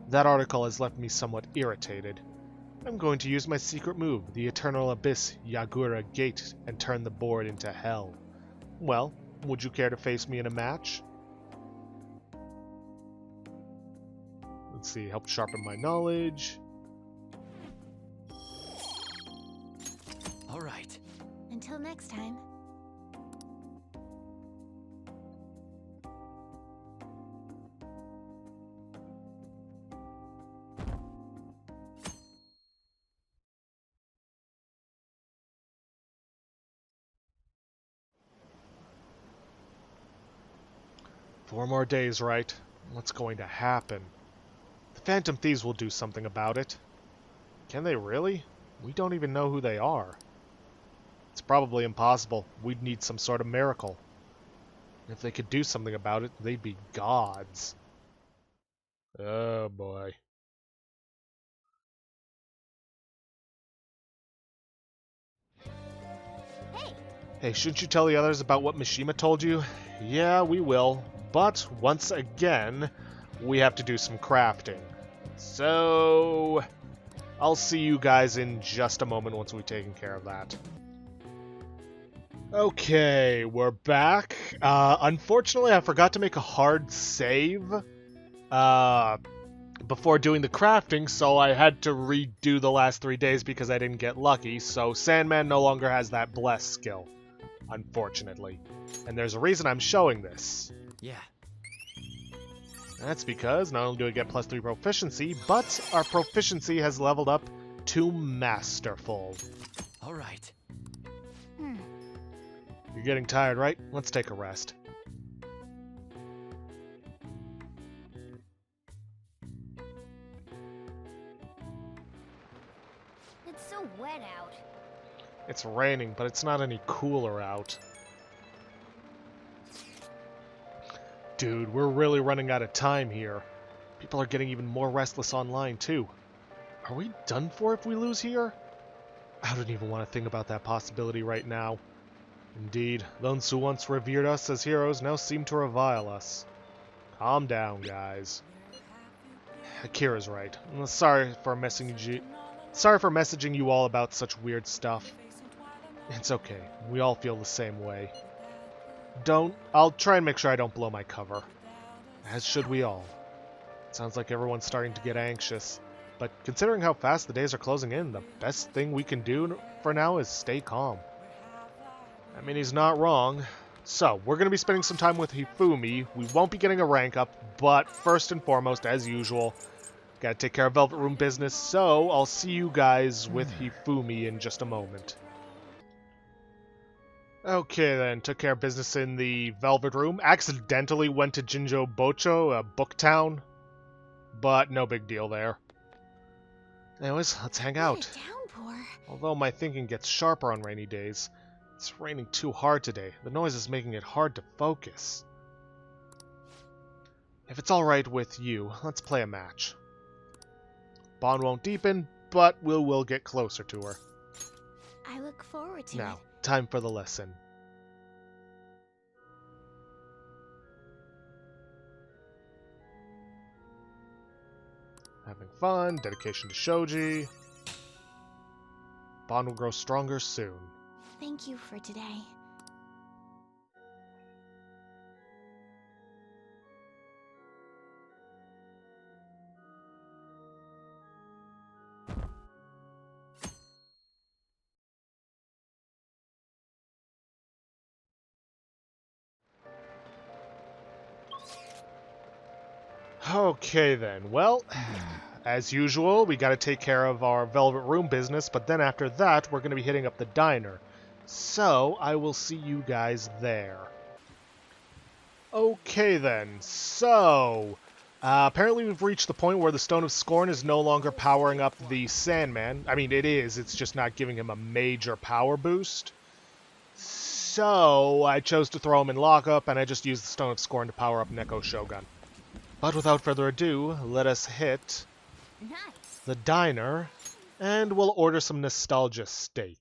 That article has left me somewhat irritated. I'm going to use my secret move, the Eternal Abyss Yagura Gate, and turn the board into hell. Well, would you care to face me in a match? Let's see, help sharpen my knowledge. All right. until next time. Four more days, right? What's going to happen? The Phantom Thieves will do something about it. Can they really? We don't even know who they are. It's probably impossible. We'd need some sort of miracle. If they could do something about it, they'd be gods. Oh boy. Hey, shouldn't you tell the others about what Mishima told you? Yeah, we will. But, once again, we have to do some crafting. So, I'll see you guys in just a moment once we've taken care of that. Okay, we're back. Unfortunately, I forgot to make a hard save before doing the crafting, so I had to redo the last 3 days because I didn't get lucky, so Sandman no longer has that Bless skill, unfortunately. And there's a reason I'm showing this. Yeah. That's because not only do we get +3 proficiency, but our proficiency has leveled up to Masterful. All right. You're getting tired, right? Let's take a rest. It's so wet out. It's raining, but it's not any cooler out. Dude, we're really running out of time here. People are getting even more restless online, too. Are we done for if we lose here? I don't even want to think about that possibility right now. Indeed, those who once revered us as heroes now seem to revile us. Calm down, guys. Akira's right. Sorry for messaging you all about such weird stuff. It's okay. We all feel the same way. I'll try and make sure I don't blow my cover. As should we all. Sounds like everyone's starting to get anxious. But considering how fast the days are closing in, the best thing we can do for now is stay calm. I mean, he's not wrong. So, we're going to be spending some time with Hifumi. We won't be getting a rank up, but first and foremost, as usual, gotta take care of Velvet Room business, so I'll see you guys with Hifumi in just a moment. Okay then, took care of business in the Velvet Room. Accidentally went to Jinjo Bocho, a book town, but no big deal there. Anyways, let's hang out. Downpour. Although my thinking gets sharper on rainy days, it's raining too hard today. The noise is making it hard to focus. If it's alright with you, let's play a match. Bond won't deepen, but we'll get closer to her. I look forward to Now, it. time for the lesson. Having fun, dedication to Shoji. Bond will grow stronger soon. Thank you for today. Okay then, well, as usual, we gotta take care of our Velvet Room business, but then after that, we're gonna be hitting up the diner. So, I will see you guys there. Okay then, so... apparently we've reached the point where the Stone of Scorn is no longer powering up the Sandman. I mean, it is, it's just not giving him a major power boost. So, I chose to throw him in lockup, and I just used the Stone of Scorn to power up Neko Shogun. But without further ado, let us hit Nice. the diner, and we'll order some nostalgia steak.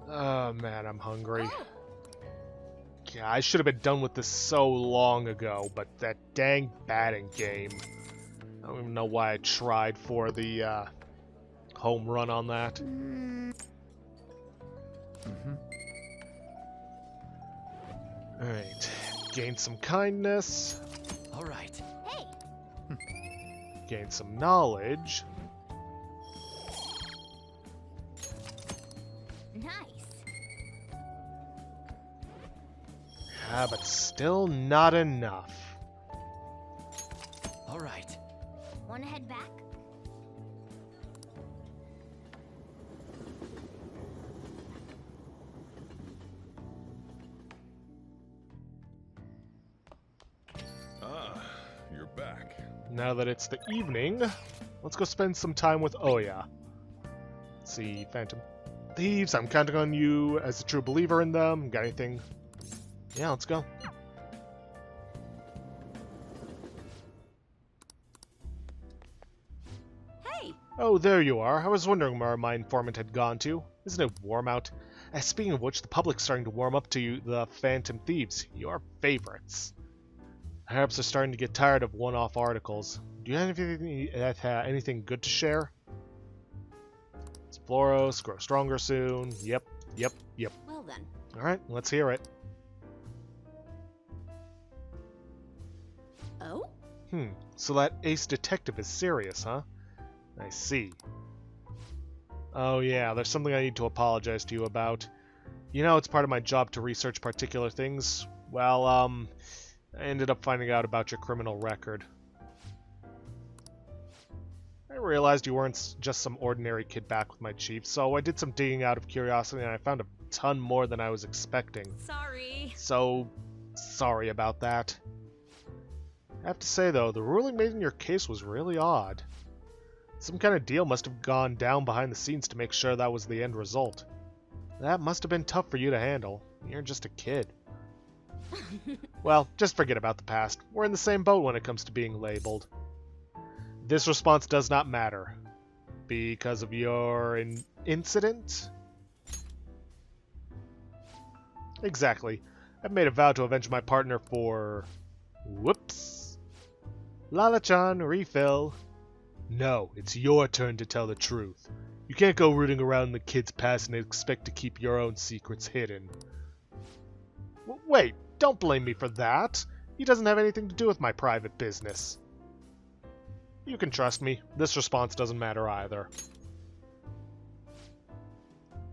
Oh man, I'm hungry. Yeah, I should have been done with this so long ago, but that dang batting game. I don't even know why I tried for the home run on that. Alright, gain some kindness, All right. Hey, gain some knowledge. nice. Yeah, but still not enough. All right. Wanna head back? Ah, you're back. Now that it's the evening, let's go spend some time with Oya. Let's see, Phantom Thieves, I'm counting on you as a true believer in them. Got anything? Yeah, let's go. Hey! Oh, there you are. I was wondering where my informant had gone to. Isn't it warm out? Speaking of which, the public's starting to warm up to the Phantom Thieves, your favorites. Arabs are starting to get tired of one-off articles. Do you have anything good to share? Exploros, grow stronger soon. Yep. Yep. Well then. Alright, let's hear it. Oh? So that ace detective is serious, huh? I see. Oh yeah, there's something I need to apologize to you about. You know, it's part of my job to research particular things. Well, I ended up finding out about your criminal record. I realized you weren't just some ordinary kid back with my chief, so I did some digging out of curiosity and I found a ton more than I was expecting. Sorry. So, sorry about that. I have to say though, the ruling made in your case was really odd. Some kind of deal must have gone down behind the scenes to make sure that was the end result. That must have been tough for you to handle. You're just a kid. Well, just forget about the past. We're in the same boat when it comes to being labeled. This response does not matter. Because of your incident? Exactly. I've made a vow to avenge my partner for... Whoops. Lala-chan, refill. No, it's your turn to tell the truth. You can't go rooting around in the kid's past and expect to keep your own secrets hidden. Wait, don't blame me for that. He doesn't have anything to do with my private business. You can trust me. This response doesn't matter either.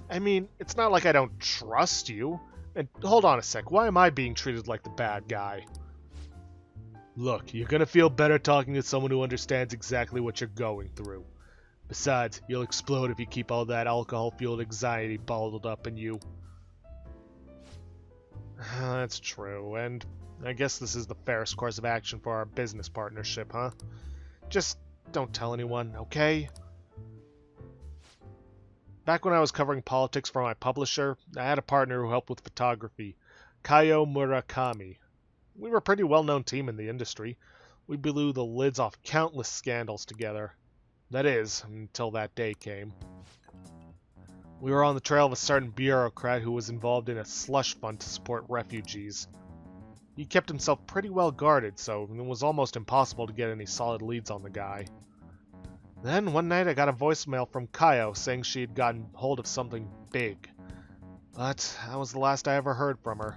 I mean, it's not like I don't trust you. And hold on a sec, why am I being treated like the bad guy? Look, you're gonna feel better talking to someone who understands exactly what you're going through. Besides, you'll explode if you keep all that alcohol-fueled anxiety bottled up in you. That's true, and I guess this is the fairest course of action for our business partnership, huh? Just don't tell anyone, okay? Back when I was covering politics for my publisher, I had a partner who helped with photography, Kaio Murakami. We were a pretty well-known team in the industry. We blew the lids off countless scandals together. That is, until that day came. We were on the trail of a certain bureaucrat who was involved in a slush fund to support refugees. He kept himself pretty well guarded, so it was almost impossible to get any solid leads on the guy. Then, one night I got a voicemail from Kaio saying she had gotten hold of something big. But that was the last I ever heard from her.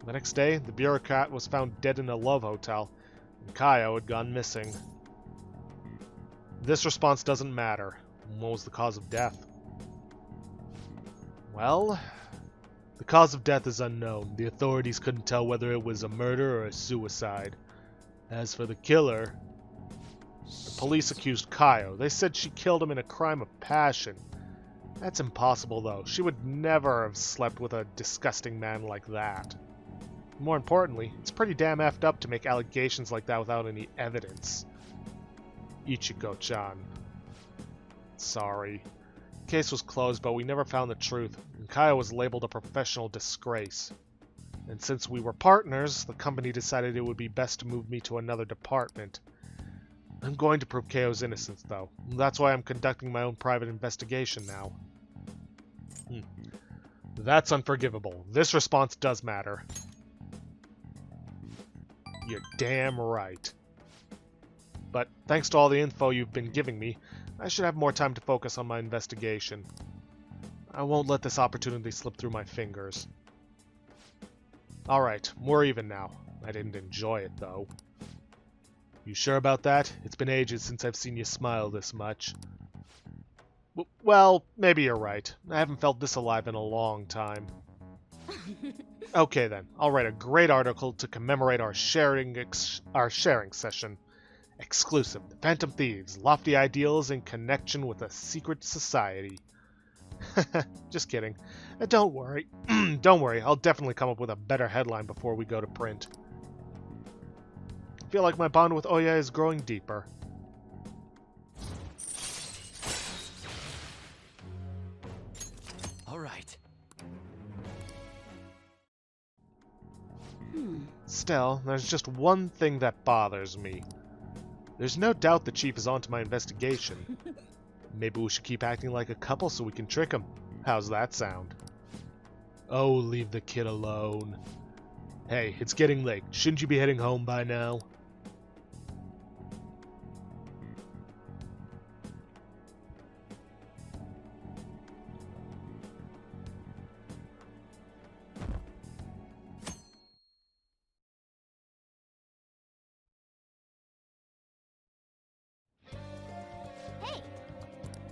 The next day, the bureaucrat was found dead in a love hotel, and Kaio had gone missing. This response doesn't matter. What was the cause of death? Well, the cause of death is unknown. The authorities couldn't tell whether it was a murder or a suicide. As for the killer, the police accused Kaio. They said she killed him in a crime of passion. That's impossible, though. She would never have slept with a disgusting man like that. More importantly, it's pretty damn effed up to make allegations like that without any evidence. Ichigo-chan. Sorry. The case was closed, but we never found the truth, and Kaio was labeled a professional disgrace. And since we were partners, the company decided it would be best to move me to another department. I'm going to prove Kaio's innocence, though. That's why I'm conducting my own private investigation now. That's unforgivable. This response does matter. You're damn right. But thanks to all the info you've been giving me, I should have more time to focus on my investigation. I won't let this opportunity slip through my fingers. Alright, we're even now. I didn't enjoy it, though. You sure about that? It's been ages since I've seen you smile this much. Well, maybe you're right. I haven't felt this alive in a long time. Okay then, I'll write a great article to commemorate our sharing session. Exclusive, the Phantom Thieves, lofty ideals in connection with a secret society. Just kidding. Don't worry. Don't worry, I'll definitely come up with a better headline before we go to print. I feel like my bond with Oya is growing deeper. All right. Still, there's just one thing that bothers me. There's no doubt the chief is onto my investigation. Maybe we should keep acting like a couple so we can trick him. How's that sound? Oh, leave the kid alone. Hey, it's getting late. Shouldn't you be heading home by now?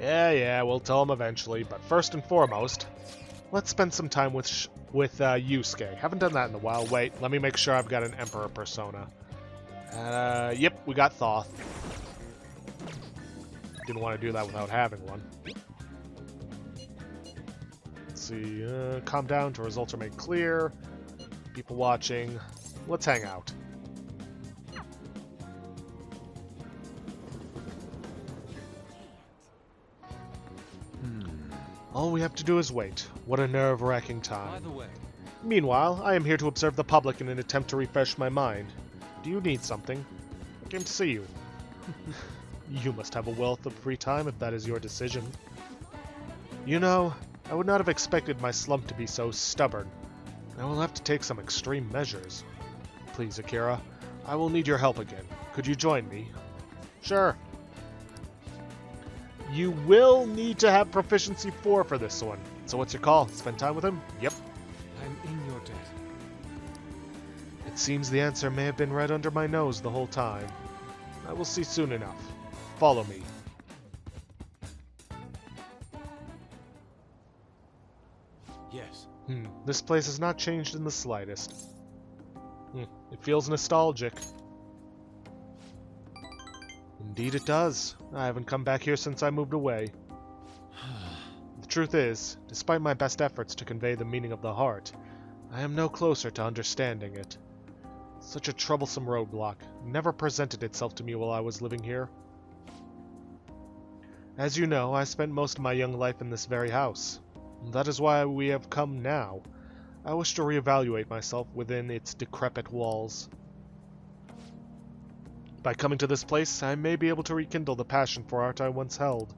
Yeah, we'll tell him eventually, but first and foremost, let's spend some time with Yusuke. Haven't done that in a while. Wait, let me make sure I've got an Emperor persona. Yep, we got Thoth. Didn't want to do that without having one. Let's see, calm down till results are made clear. People watching. Let's hang out. All we have to do is wait. What a nerve-wracking time. By the way, Meanwhile, I am here to observe the public in an attempt to refresh my mind. Do you need something? I came to see you. You must have a wealth of free time if that is your decision. You know, I would not have expected my slump to be so stubborn. I will have to take some extreme measures. Please, Akira, I will need your help again. Could you join me? Sure. You will need to have proficiency 4 for this one. So what's your call? Spend time with him? Yep. I'm in your debt. It seems the answer may have been right under my nose the whole time. I will see soon enough. Follow me. Yes. This place has not changed in the slightest. It feels nostalgic. Indeed it does. I haven't come back here since I moved away. The truth is, despite my best efforts to convey the meaning of the heart, I am no closer to understanding it. Such a troublesome roadblock never presented itself to me while I was living here. As you know, I spent most of my young life in this very house. That is why we have come now. I wish to reevaluate myself within its decrepit walls. By coming to this place, I may be able to rekindle the passion for art I once held.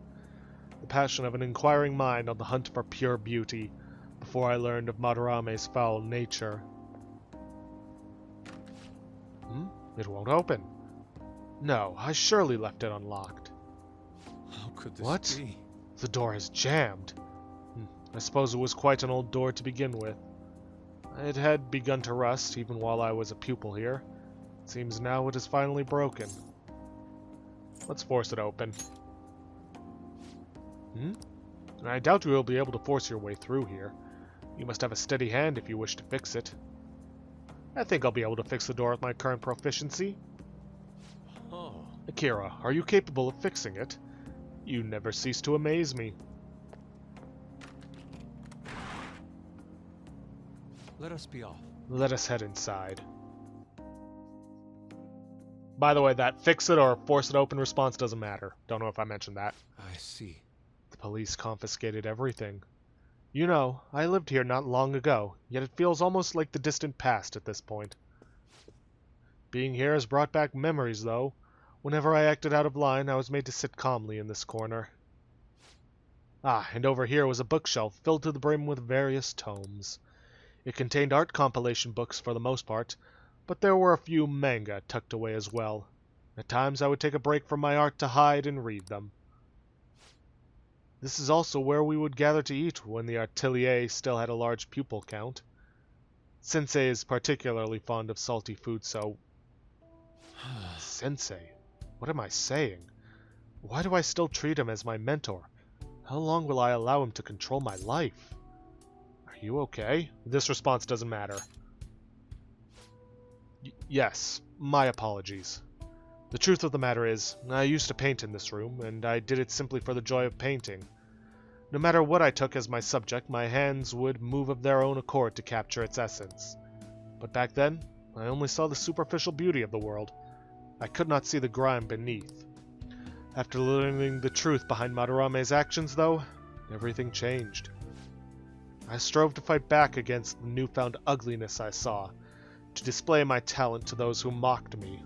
The passion of an inquiring mind on the hunt for pure beauty, before I learned of Madarame's foul nature. It won't open. No, I surely left it unlocked. How could this What? be? The door is jammed. I suppose it was quite an old door to begin with. It had begun to rust even while I was a pupil here. It seems now it is finally broken. Let's force it open. I doubt you will be able to force your way through here. You must have a steady hand if you wish to fix it. I think I'll be able to fix the door with my current proficiency. Oh. Akira, are you capable of fixing it? You never cease to amaze me. Let us be off. Let us head inside. By the way, that fix it or force it open response doesn't matter. Don't know if I mentioned that. I see. The police confiscated everything. You know, I lived here not long ago, yet it feels almost like the distant past at this point. Being here has brought back memories, though. Whenever I acted out of line, I was made to sit calmly in this corner. Ah, and over here was a bookshelf filled to the brim with various tomes. It contained art compilation books for the most part, but there were a few manga tucked away as well. At times I would take a break from my art to hide and read them. This is also where we would gather to eat when the atelier still had a large pupil count. Sensei is particularly fond of salty food, so... Sensei? What am I saying? Why do I still treat him as my mentor? How long will I allow him to control my life? Are you okay? This response doesn't matter. Yes, my apologies. The truth of the matter is, I used to paint in this room, and I did it simply for the joy of painting. No matter what I took as my subject, my hands would move of their own accord to capture its essence. But back then, I only saw the superficial beauty of the world. I could not see the grime beneath. After learning the truth behind Madarame's actions, though, everything changed. I strove to fight back against the newfound ugliness I saw, to display my talent to those who mocked me.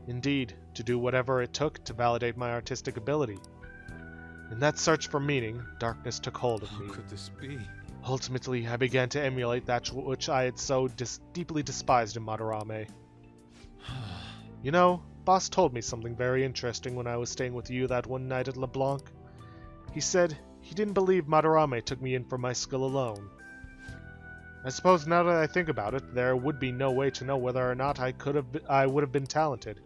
Indeed, to do whatever it took to validate my artistic ability. In that search for meaning, darkness took hold of me. How could this be? Ultimately, I began to emulate that which I had so deeply despised in Madarame. You know, Boss told me something very interesting when I was staying with you that one night at LeBlanc. He said he didn't believe Madarame took me in for my skill alone. I suppose now that I think about it, there would be no way to know whether or not I would have been talented.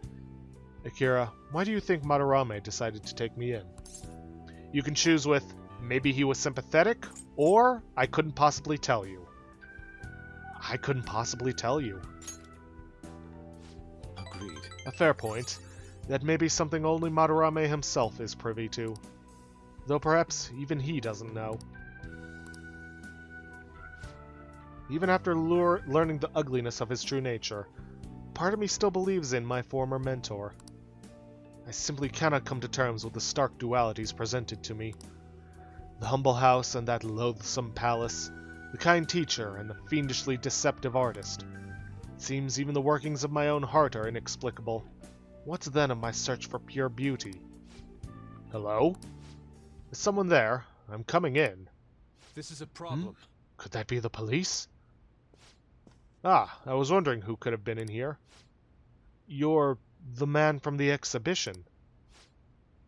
Akira, why do you think Madarame decided to take me in? You can choose with, maybe he was sympathetic, or I couldn't possibly tell you. I couldn't possibly tell you. Agreed. A fair point. That may be something only Madarame himself is privy to. Though perhaps even he doesn't know. Even after learning the ugliness of his true nature, part of me still believes in my former mentor. I simply cannot come to terms with the stark dualities presented to me. The humble house and that loathsome palace, the kind teacher and the fiendishly deceptive artist. It seems even the workings of my own heart are inexplicable. What then of my search for pure beauty? Hello? Is someone there? I'm coming in. This is a problem. Could that be the police? Ah, I was wondering who could have been in here. You're the man from the exhibition.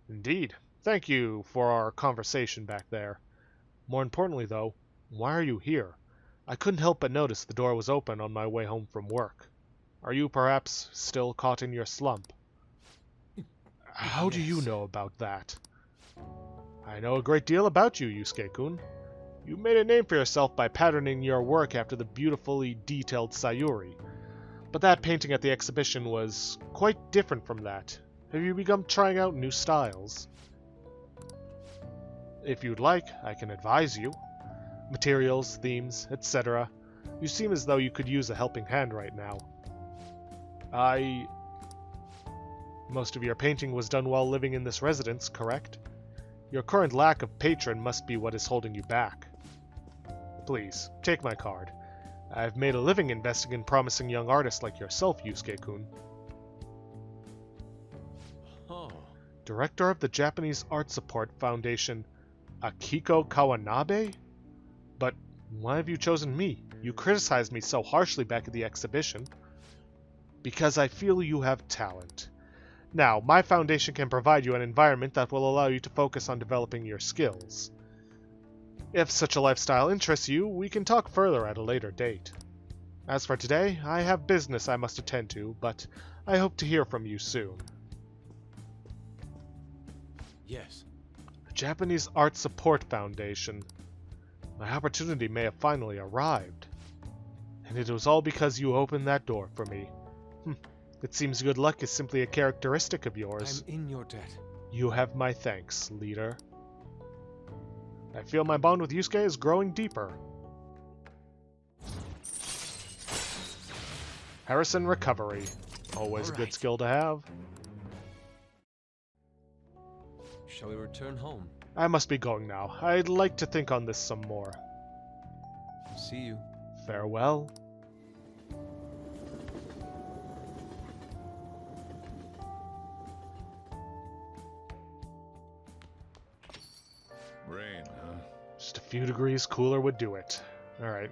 Indeed. Thank you for our conversation back there. More importantly, though, why are you here? I couldn't help but notice the door was open on my way home from work. Are you perhaps still caught in your slump? How do you know about that? I know a great deal about you, Yusuke-kun. You made a name for yourself by patterning your work after the beautifully detailed Sayuri. But that painting at the exhibition was quite different from that. Have you begun trying out new styles? If you'd like, I can advise you. Materials, themes, etc. You seem as though you could use a helping hand right now. Most of your painting was done while living in this residence, correct? Your current lack of patron must be what is holding you back. Please, take my card. I've made a living investing in promising young artists like yourself, Yusuke-kun. Oh. Director of the Japanese Art Support Foundation, Akiko Kawanabe? But why have you chosen me? You criticized me so harshly back at the exhibition. Because I feel you have talent. Now, my foundation can provide you an environment that will allow you to focus on developing your skills. If such a lifestyle interests you, we can talk further at a later date. As for today, I have business I must attend to, but I hope to hear from you soon. Yes. The Japanese Art Support Foundation. My opportunity may have finally arrived. And it was all because you opened that door for me. It seems good luck is simply a characteristic of yours. I'm in your debt. You have my thanks, leader. I feel my bond with Yusuke is growing deeper. Harrison Recovery. Always a good skill to have. Shall we return home? I must be going now. I'd like to think on this some more. See you. Farewell. Rain, huh? Just a few degrees cooler would do it. Alright.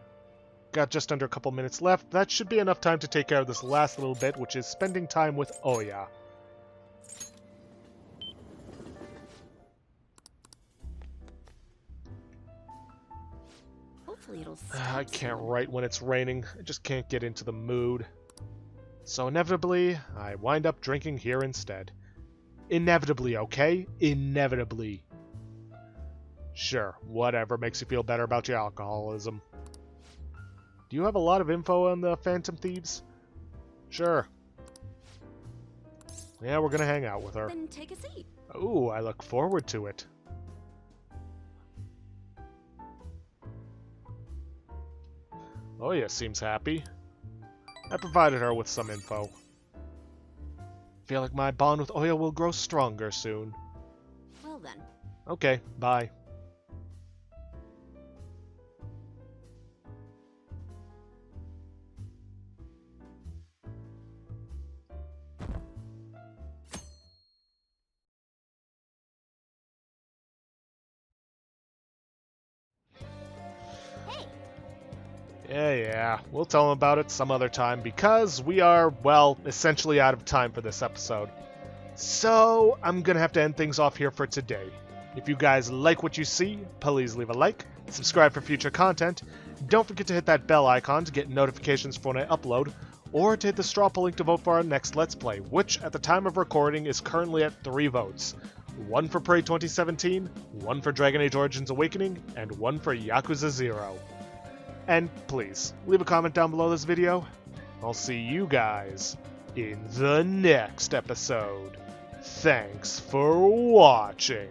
Got just under a couple minutes left. That should be enough time to take care of this last little bit, which is spending time with Oya. Hopefully it'll I can't write when it's raining. I just can't get into the mood. So inevitably, I wind up drinking here instead. Inevitably, okay? Inevitably. Sure, whatever makes you feel better about your alcoholism. Do you have a lot of info on the Phantom Thieves? Sure. Yeah, we're gonna hang out with her. Then take a seat. Ooh, I look forward to it. Oya seems happy. I provided her with some info. Feel like my bond with Oya will grow stronger soon. Well then. Okay, bye. Yeah, we'll tell them about it some other time because we are, well, essentially out of time for this episode. So, I'm gonna have to end things off here for today. If you guys like what you see, please leave a like, subscribe for future content, don't forget to hit that bell icon to get notifications for when I upload, or to hit the straw poll link to vote for our next Let's Play, which at the time of recording is currently at 3 votes. 1 for Prey 2017, 1 for Dragon Age Origins Awakening, and 1 for Yakuza 0. And please, leave a comment down below this video. I'll see you guys in the next episode. Thanks for watching.